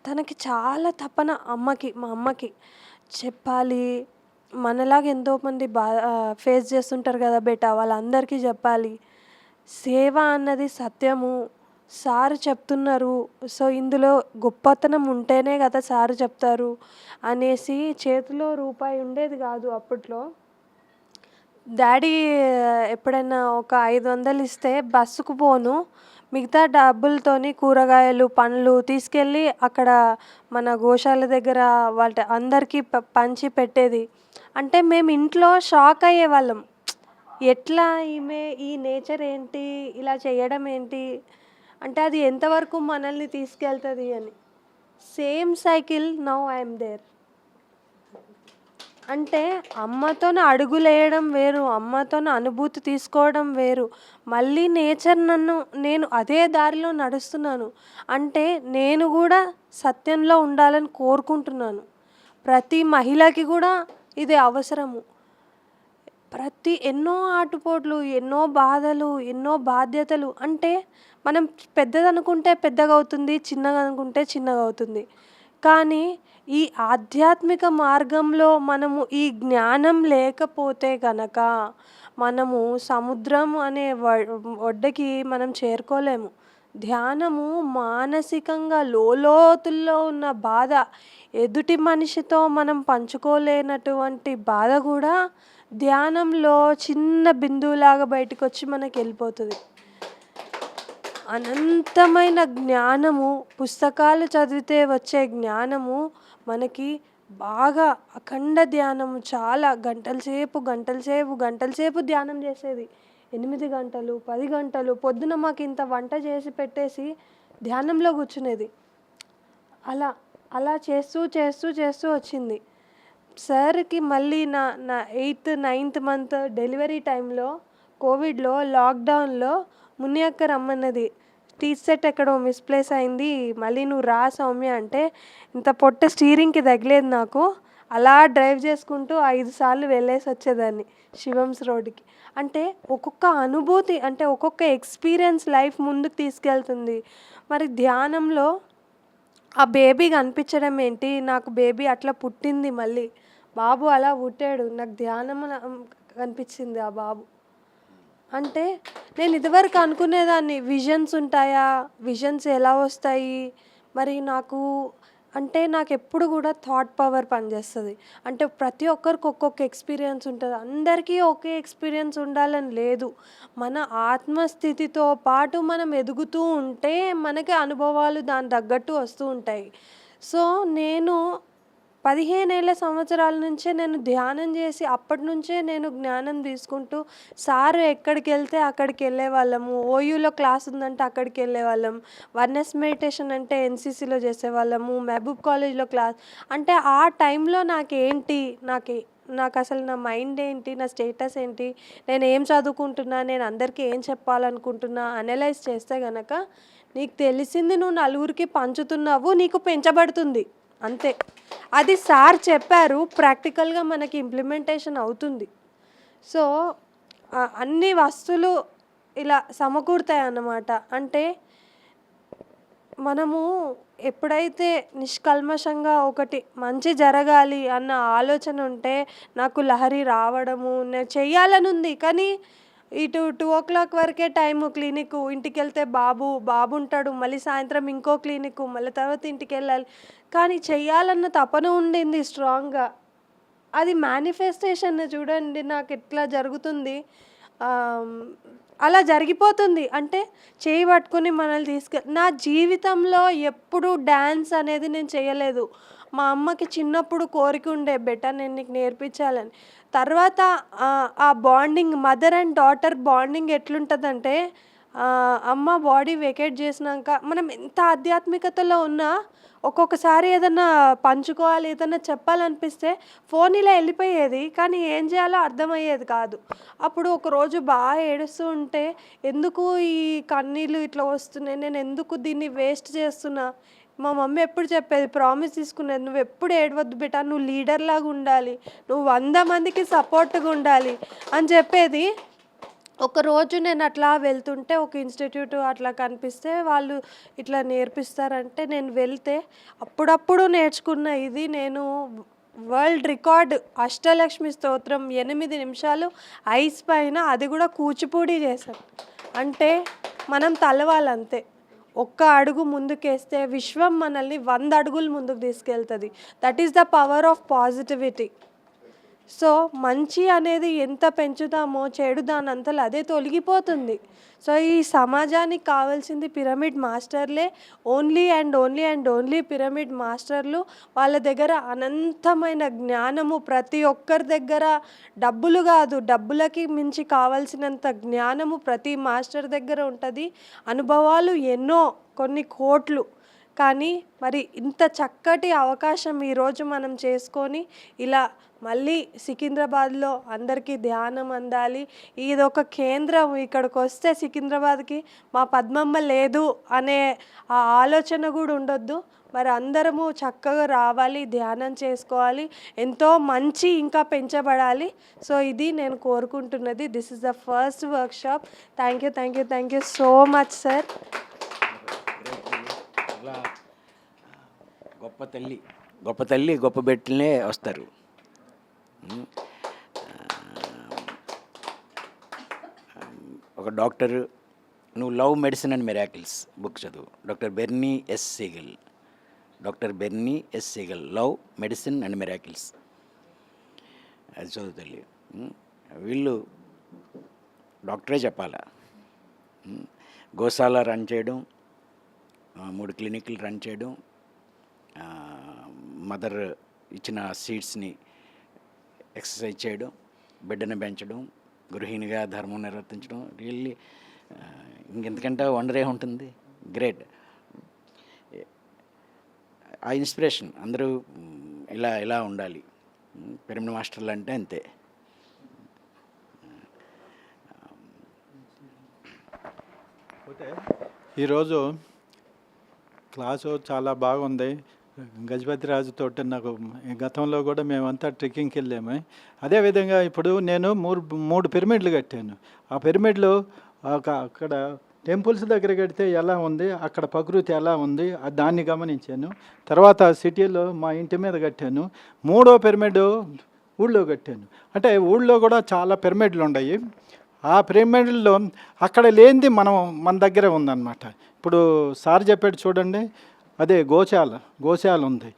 Speaker 2: తనకి చాలా తపన మా అమ్మకి చెప్పాలి. మనలాగా ఎంతోమంది ఫేస్ చేస్తుంటారు కదా బేటా, వాళ్ళందరికీ చెప్పాలి. సేవ అన్నది సత్యము, సారు చెప్తున్నారు. సో ఇందులో గొప్పతనం ఉంటేనే కదా సారు చెప్తారు అనేసి చేతిలో రూపాయి ఉండేది కాదు అప్పట్లో. డాడీ ఎప్పుడైనా ఒక 500 ఇస్తే బస్సుకు పోను, మిగతా డబ్బులతోని కూరగాయలు పండ్లు తీసుకెళ్ళి అక్కడ మన గోశాల దగ్గర వాళ్ళ అందరికీ పంచి పెట్టేది. అంటే మేము ఇంట్లో షాక్ అయ్యేవాళ్ళం, ఎట్లా ఈమె ఈ నేచర్ ఏంటి, ఇలా చేయడం ఏంటి, అంటే అది ఎంతవరకు మనల్ని తీసుకెళ్తుంది అని. Same cycle now I'm there. అంటే అమ్మతోనే అడుగులేయడం వేరు, అమ్మతోనే అనుభూతి తీసుకోవడం వేరు. మళ్ళీ నేచర్ నేను అదే దారిలో నడుస్తున్నాను అంటే నేను కూడా సత్యంలో ఉండాలని కోరుకుంటున్నాను. ప్రతి మహిళకి కూడా ఇది అవసరము. ఎన్నో ఆటుపోట్లు, ఎన్నో బాధలు, ఎన్నో బాధ్యతలు. అంటే మనం పెద్దదనుకుంటే పెద్దగా అవుతుంది, చిన్నగా అనుకుంటే చిన్నగా అవుతుంది. కానీ ఈ ఆధ్యాత్మిక మార్గంలో మనము ఈ జ్ఞానం లేకపోతే గనక మనము సముద్రం అనే ఒడ్డుకి మనం చేరుకోలేము. ధ్యానము మానసికంగా లోతుల్లో ఉన్న బాధ, ఎదుటి మనిషితో మనం పంచుకోలేనటువంటి బాధ కూడా ధ్యానంలో చిన్న బిందువులాగా బయటకు వచ్చి మనకి వెళ్ళిపోతుంది. అనంతమైన జ్ఞానము, పుస్తకాలు చదివితే వచ్చే జ్ఞానము మనకి బాగా అఖండ ధ్యానము. చాలా గంటల సేపు ధ్యానం చేసేది. 8 గంటలు 10 గంటలు. పొద్దున మాకు ఇంత వంట చేసి పెట్టేసి ధ్యానంలో కూర్చునేది. అలా అలా చేస్తూ చేస్తూ చేస్తూ వచ్చింది. సార్కి మళ్ళీ నా నా 8th 9th మంత్ డెలివరీ టైంలో కోవిడ్లో లాక్డౌన్లో ముని అక్క రమ్మన్నది. టీచ్ సెట్ ఎక్కడో మిస్ప్లేస్ అయింది, మళ్ళీ నువ్వు రా సౌమ్య అంటే ఇంత పొట్ట స్టీరింగ్కి తగిలేదు నాకు. అలా డ్రైవ్ చేసుకుంటూ 5 సార్లు వెళ్ళేసి వచ్చేదాన్ని శివమ్స్ రోడ్డుకి. అంటే ఒక్కొక్క అనుభూతి, అంటే ఒక్కొక్క ఎక్స్పీరియన్స్ లైఫ్ ముందుకు తీసుకెళ్తుంది. మరి ధ్యానంలో ఆ బేబీ కనిపించడం ఏంటి, నాకు బేబీ అట్లా పుట్టింది, మళ్ళీ బాబు అలా పుట్టాడు, నాకు ధ్యానం కనిపించింది ఆ బాబు. అంటే నేను ఇదివరకు అనుకునేదాన్ని విజన్స్ ఉంటాయా, విజన్స్ ఎలా వస్తాయి, మరి నాకు అంటే నాకు ఎప్పుడు కూడా థాట్ పవర్ పనిచేస్తుంది. అంటే ప్రతి ఒక్కరికి ఒక్కొక్క ఎక్స్పీరియన్స్ ఉంటుంది, అందరికీ ఒకే ఎక్స్పీరియన్స్ ఉండాలని లేదు. మన ఆత్మస్థితితో పాటు మనం ఎదుగుతూ ఉంటే మనకి అనుభవాలు దాని తగ్గట్టు వస్తూ ఉంటాయి. సో నేను 15 సంవత్సరాల నుంచే నేను ధ్యానం చేసి అప్పటి నుంచే నేను జ్ఞానం తీసుకుంటూ, సార్ ఎక్కడికి వెళ్తే అక్కడికి వెళ్ళేవాళ్ళము. ఓయూలో క్లాస్ ఉందంటే అక్కడికి వెళ్ళేవాళ్ళం, వన్నెస్ మెడిటేషన్ అంటే ఎన్సీసీలో చేసేవాళ్ళము, మహబూబ్ కాలేజ్లో క్లాస్. అంటే ఆ టైంలో నాకు అసలు నా మైండ్ ఏంటి, నా స్టేటస్ ఏంటి, నేను ఏం చదువుకుంటున్నా, నేను అందరికీ ఏం చెప్పాలనుకుంటున్నా అనలైజ్ చేస్తే గనక నీకు తెలిసింది నువ్వు నలుగురికి పంచుతున్నావు, నీకు పెంచబడుతుంది అంతే. అది సార్ చెప్పారు, ప్రాక్టికల్గా మనకి ఇంప్లిమెంటేషన్ అవుతుంది. సో అన్ని వస్తువులు ఇలా సమకూరుతాయి అన్నమాట. అంటే మనము ఎప్పుడైతే నిష్కల్మషంగా ఒకటి మంచి జరగాలి అన్న ఆలోచన ఉంటే, నాకు లహరి రావడము, నేను చెయ్యాలని ఉంది కానీ ఇటు 2 o'clock వరకే టైము క్లినిక్, ఇంటికి వెళ్తే బాబు ఉంటాడు, మళ్ళీ సాయంత్రం ఇంకో క్లినిక్, మళ్ళీ తర్వాత ఇంటికి వెళ్ళాలి. కానీ చెయ్యాలన్న తపన ఉండింది స్ట్రాంగ్గా. అది మేనిఫెస్టేషన్ చూడండి నాకు ఎట్లా జరుగుతుంది, అలా జరిగిపోతుంది. అంటే చేయి పట్టుకొని మనల్ని నా జీవితంలో ఎప్పుడు డ్యాన్స్ అనేది నేను చేయలేదు. మా అమ్మకి చిన్నప్పుడు కోరిక ఉండే, బెటర్ నేను నీకు నేర్పించాలని. తర్వాత ఆ bonding, mother and daughter bonding ఎట్లుంటుందంటే, అమ్మ బాడీ వెకేట్ చేసినాక మనం ఎంత ఆధ్యాత్మికతలో ఉన్నా ఒక్కొక్కసారి ఏదన్నా పంచుకోవాలి, ఏదన్నా చెప్పాలనిపిస్తే ఫోన్ ఇలా వెళ్ళిపోయేది, కానీ ఏం చేయాలో అర్థమయ్యేది కాదు. అప్పుడు ఒకరోజు బాగా ఏడుస్తూ ఉంటే, ఎందుకు ఈ కన్నీళ్ళు ఇట్లా వస్తున్నాయి, నేను ఎందుకు దీన్ని వేస్ట్ చేస్తున్నా. మా మమ్మీ ఎప్పుడు చెప్పేది, ప్రామిస్ తీసుకునేది, నువ్వు ఎప్పుడు ఏడవద్దు బేటా, నువ్వు లీడర్ లాగా ఉండాలి, నువ్వు 100 మందికి సపోర్ట్గా ఉండాలి అని చెప్పేది. ఒకరోజు నేను అట్లా వెళ్తుంటే ఒక ఇన్స్టిట్యూట్ అట్లా కనిపిస్తే వాళ్ళు ఇట్లా నేర్పిస్తారంటే నేను వెళ్తే అప్పుడప్పుడు నేర్చుకున్న ఇది నేను వరల్డ్ రికార్డ్ అష్టలక్ష్మి స్తోత్రం 8 నిమిషాలు ఐస్ పైన, అది కూడా కూచిపూడి చేశాను. అంటే మనం తలవాలంతే, ఒక్క అడుగు ముందుకేస్తే విశ్వం మనల్ని 100 అడుగులు ముందుకు తీసుకెళ్తుంది. That is the power of positivity. So మంచి అనేది ఎంత పెంచుతామో చెడు దాని అంతలో అదే తొలగిపోతుంది. సో ఈ సమాజానికి కావాల్సింది పిరమిడ్ మాస్టర్లే, ఓన్లీ అండ్ ఓన్లీ పిరమిడ్ మాస్టర్లు. వాళ్ళ దగ్గర అనంతమైన జ్ఞానము, ప్రతి ఒక్కరి దగ్గర డబ్బులు కాదు, డబ్బులకి మించి కావాల్సినంత జ్ఞానము ప్రతి మాస్టర్ దగ్గర ఉంటుంది. అనుభవాలు ఎన్నో, కొన్ని కోట్లు. కానీ మరి ఇంత చక్కటి అవకాశం ఈరోజు మనం చేసుకొని ఇలా మళ్ళీ సికింద్రాబాద్లో అందరికీ ధ్యానం అందాలి, ఇదొక కేంద్రం, ఇక్కడికి వస్తే సికింద్రాబాద్కి మా పద్మమ్మ లేదు అనే ఆ ఆలోచన కూడా ఉండొద్దు. మరి అందరము చక్కగా రావాలి, ధ్యానం చేసుకోవాలి, ఎంతో మంచి ఇంకా పెంచబడాలి. సో ఇది నేను కోరుకుంటున్నది. This is the first workshop. Thank you so much sir.
Speaker 1: అలా గొప్ప తల్లి గొప్ప బిడ్డలే వస్తారు. ఒక డాక్టర్, నువ్వు love medicine and miracles book చదువు, doctor Bernie S Siegel, love medicine and miracles, అది చదువు తల్లి. వీళ్ళు డాక్టరే చెప్పాలా. గోశాల రన్ చేయడం, 3 క్లినిక్లు రన్ చేయడం, మదర్ ఇచ్చిన సీడ్స్ని ఎక్సర్సైజ్ చేయడం, బిడ్డను పెంచడం, గృహిణిగా ధర్మం నిర్వర్తించడం, రియల్లీ ఇంకెంతకంటే వండరే ఉంటుంది. గ్రేట్. ఆ ఇన్స్పిరేషన్ అందరూ ఇలా ఇలా ఉండాలి. పిరమిడ్ మాస్టర్లు అంటే అంతే.
Speaker 4: ఈరోజు క్లాసు చాలా బాగుంది. గజపతి రాజుతో నాకు గతంలో కూడా మేమంతా ట్రెక్కింగ్కి వెళ్ళాము. అదేవిధంగా ఇప్పుడు నేను మూడు పిరమిడ్లు కట్టాను. ఆ పిరమిడ్లు అక్కడ టెంపుల్స్ దగ్గర కడితే ఎలా ఉంది, అక్కడ ప్రకృతి ఎలా ఉంది దాన్ని గమనించాను. తర్వాత సిటీలో మా ఇంటి మీద కట్టాను. మూడో పిరమిడ్ ఊళ్ళో కట్టాను. అంటే ఊళ్ళో కూడా చాలా పిరమిడ్లు ఉన్నాయి. ఆ పిరమిడ్లో అక్కడ లేనిది మన దగ్గరే ఉందన్నమాట. ఇప్పుడు సార్ చెప్పాడు చూడండి, అదే గోశాల ఉంది,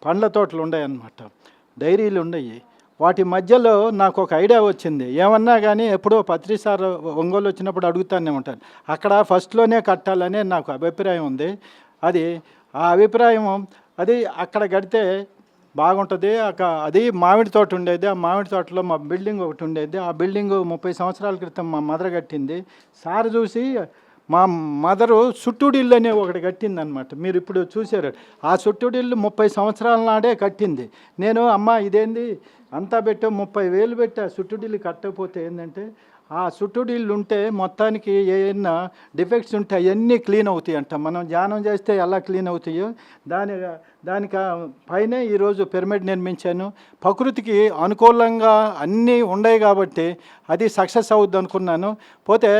Speaker 4: పండ్ల తోటలు ఉన్నాయి అన్నమాట, డైరీలు ఉన్నాయి. వాటి మధ్యలో నాకు ఒక ఐడియా వచ్చింది. ఏమన్నా కానీ ఎప్పుడో పత్రి సార్ ఒంగోలు వచ్చినప్పుడు అడుగుతానే ఉంటాను. అక్కడ ఫస్ట్లోనే కట్టాలనే నాకు అభిప్రాయం ఉంది. ఆ అభిప్రాయం అది అక్కడ కడితే బాగుంటుంది. అది మామిడి తోట ఉండేది. ఆ మామిడి తోటలో మా బిల్డింగ్ ఒకటి ఉండేది. ఆ బిల్డింగ్ 30 సంవత్సరాల క్రితం మా మదర్ కట్టింది. సార్ చూసి మా మదరు సుట్టుడిల్లు అనే ఒకటి కట్టిందనమాట. మీరు ఇప్పుడు చూశారు. ఆ సుట్టుడిల్లు 30 సంవత్సరాల నాడే కట్టింది. నేను అమ్మ ఇదేంది అంతా పెట్టా 30,000 పెట్టి ఆ సుట్టుడిల్లు కట్టకపోతే ఏంటంటే, ఆ సుట్టుడిల్లు ఉంటే మొత్తానికి ఏమైనా డిఫెక్ట్స్ ఉంటే అవన్నీ క్లీన్ అవుతాయి అంట. మనం ధ్యానం చేస్తే ఎలా క్లీన్ అవుతాయో దానికి పైనే ఈరోజు పిరమిడ్ నిర్మించాను. ప్రకృతికి అనుకూలంగా అన్నీ ఉన్నాయి కాబట్టి అది సక్సెస్ అవుద్ది అనుకున్నాను. పోతే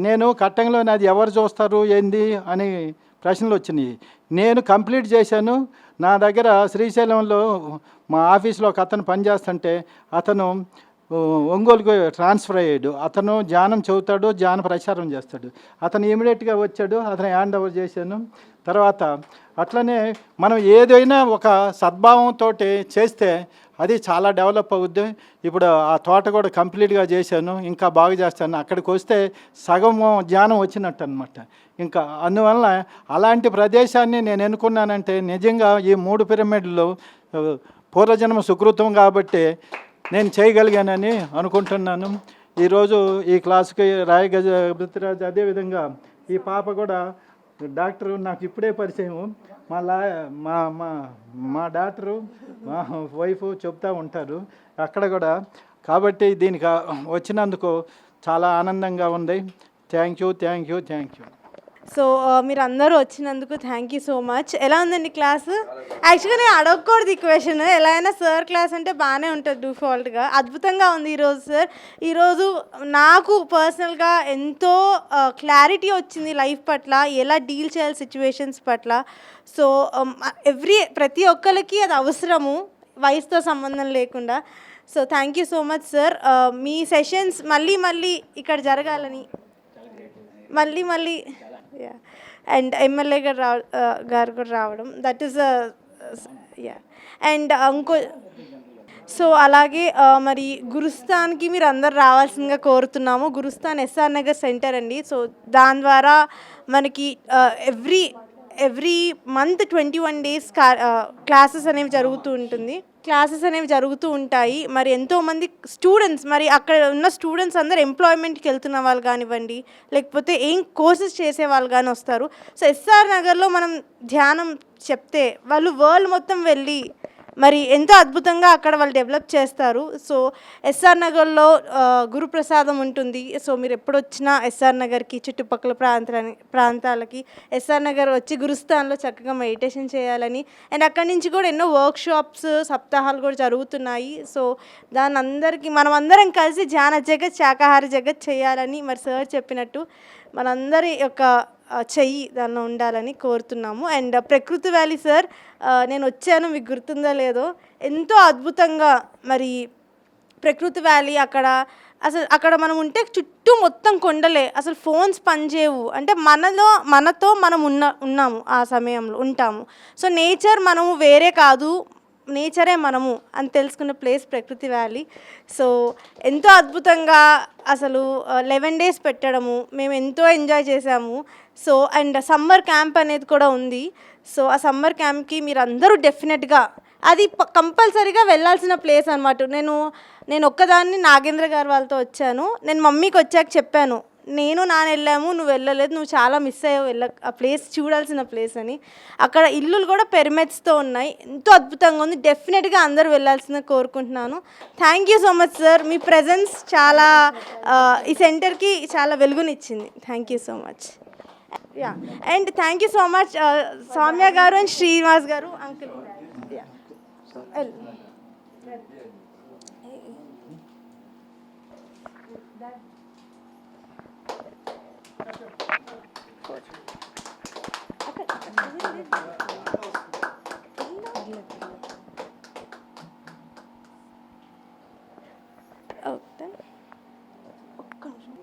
Speaker 4: నేను కట్టంలోనే అది ఎవరు చూస్తారు ఏంది అని ప్రశ్నలు వచ్చినాయి. నేను కంప్లీట్ చేశాను. నా దగ్గర శ్రీశైలంలో మా ఆఫీస్లో ఒక అతను పనిచేస్తుంటే అతను ఒంగోలుకు ట్రాన్స్ఫర్ అయ్యాడు. అతను ధ్యానం చెబుతాడు, ధ్యాన ప్రచారం చేస్తాడు. అతను ఇమీడియట్గా వచ్చాడు, అతను హ్యాండ్ ఓవర్ చేశాను. తర్వాత అట్లనే మనం ఏదైనా ఒక సద్భావంతో చేస్తే అది చాలా డెవలప్ అవుద్ది. ఇప్పుడు ఆ తోట కూడా కంప్లీట్గా చేశాను, ఇంకా బాగా చేస్తాను. అక్కడికి వస్తే సగం ధ్యానం వచ్చినట్టు అనమాట. ఇంకా అందువల్ల అలాంటి ప్రదేశాన్ని నేను ఎన్నుకున్నానంటే నిజంగా ఈ 3 పిరమిడ్లు పూర్వజన్మ సుకృతం కాబట్టి నేను చేయగలిగానని అనుకుంటున్నాను. ఈరోజు ఈ క్లాసుకి గజపతిరాజు, అదేవిధంగా ఈ పాప కూడా డాక్టరు నాకు ఇప్పుడే పరిచయం. మా డాక్టరు మా వైఫ్ చెప్తూ ఉంటారు అక్కడ కూడా. కాబట్టి దీనికి వచ్చినందుకు చాలా ఆనందంగా ఉంది. Thank you.
Speaker 6: సో మీరు అందరూ వచ్చినందుకు థ్యాంక్ యూ సో మచ్. ఎలా ఉందండి క్లాస్? యాక్చువల్గా నేను అడగకూడదు ఈ క్వశ్చన్. ఎలా అయినా సార్ క్లాస్ అంటే బాగానే ఉంటుంది డిఫాల్ట్గా. అద్భుతంగా ఉంది ఈరోజు సార్. ఈరోజు నాకు పర్సనల్గా ఎంతో క్లారిటీ వచ్చింది లైఫ్ పట్ల, ఎలా డీల్ చేయాలి సిచ్యువేషన్స్ పట్ల. సో ప్రతి ఒక్కరికి అది అవసరము, వయసుతో సంబంధం లేకుండా. So thank you so much sir. Me sessions మళ్ళీ ఇక్కడ జరగాలని మళ్ళీ అండ్ ఎమ్మెల్యే గారు కూడా రావడం, దట్ ఈస్ అండ్ సో అలాగే మరి గురుస్థాన్కి మీరు అందరు రావాల్సిందిగా కోరుతున్నాము. గురుస్థాన్ ఎస్ఆర్ నగర్ సెంటర్ అండి. సో దాని ద్వారా మనకి ఎవ్రీ మంత్ 21 days క్లాసెస్ అనేవి జరుగుతూ ఉంటాయి. మరి ఎంతోమంది స్టూడెంట్స్, మరి అక్కడ ఉన్న స్టూడెంట్స్ అందరు ఎంప్లాయ్మెంట్కి వెళ్తున్న వాళ్ళు కానివ్వండి, లేకపోతే ఏం కోర్సెస్ చేసే వాళ్ళు కానీ వస్తారు. సో ఎస్ఆర్ నగర్లో మనం ధ్యానం చెప్తే వాళ్ళు వరల్డ్ మొత్తం వెళ్ళి మరి ఎంతో అద్భుతంగా అక్కడ వాళ్ళు డెవలప్ చేస్తారు. సో ఎస్ఆర్ నగర్లో గురుప్రసాదం ఉంటుంది. సో మీరు ఎప్పుడు వచ్చినా ఎస్ఆర్ నగర్కి చుట్టుపక్కల ప్రాంతాలకి ఎస్ఆర్ నగర్ వచ్చి గురుస్థాన్లో చక్కగా మెడిటేషన్ చేయాలని, అండ్ అక్కడి నుంచి కూడా ఎన్నో వర్క్షాప్స్, సప్తాహాలు కూడా జరుగుతున్నాయి. సో దాని అందరికీ మనమందరం కలిసి ధ్యాన జగత్, శాకాహార జగత్ చేయాలని మరి సార్ చెప్పినట్టు మనందరి యొక్క చెయ్యి దానిలో ఉండాలని కోరుతున్నాము. అండ్ ప్రకృతి వ్యాలీ సార్, నేను వచ్చాను, మీకు గుర్తుందో లేదో, ఎంతో అద్భుతంగా మరి ప్రకృతి వ్యాలీ అక్కడ మనం ఉంటే చుట్టూ మొత్తం కొండలే, అసలు ఫోన్స్ పనిచేయవు. అంటే మనతో మనం ఉన్నాము, ఆ సమయంలో ఉంటాము. సో నేచర్ మనము వేరే కాదు, నేచరే మనము అని తెలుసుకున్న ప్లేస్ ప్రకృతి వ్యాలీ. సో ఎంతో అద్భుతంగా అసలు 11 days పెట్టడము, మేము ఎంతో ఎంజాయ్ చేసాము. సో అండ్ సమ్మర్ క్యాంప్ అనేది కూడా ఉంది. సో ఆ సమ్మర్ క్యాంప్కి మీరు అందరూ డెఫినెట్గా, అది కంపల్సరీగా వెళ్ళాల్సిన ప్లేస్ అనమాట. నేను ఒక్కదాన్ని నాగేంద్ర గారు వాళ్ళతో వచ్చాను. నేను మమ్మీకి వచ్చాక చెప్పాను, నేను నాన్న వెళ్ళాము, నువ్వు వెళ్ళలేదు, నువ్వు చాలా మిస్ అయ్యావు, ఆ ప్లేస్ చూడాల్సిన ప్లేస్ అని. అక్కడ ఇల్లులు కూడా పిరమిడ్స్తో ఉన్నాయి, ఎంతో అద్భుతంగా ఉంది. డెఫినెట్గా అందరూ వెళ్ళాల్సిందిగా కోరుకుంటున్నాను. Thank you so much sir, మీ ప్రెజెన్స్ చాలా ఈ సెంటర్కి చాలా వెలుగునిచ్చింది. Thank you so much. Yeah, and thank you so much Soumya garu and Srinivas గారు, అంకుల్. యా, ఒక్క నిమిషం.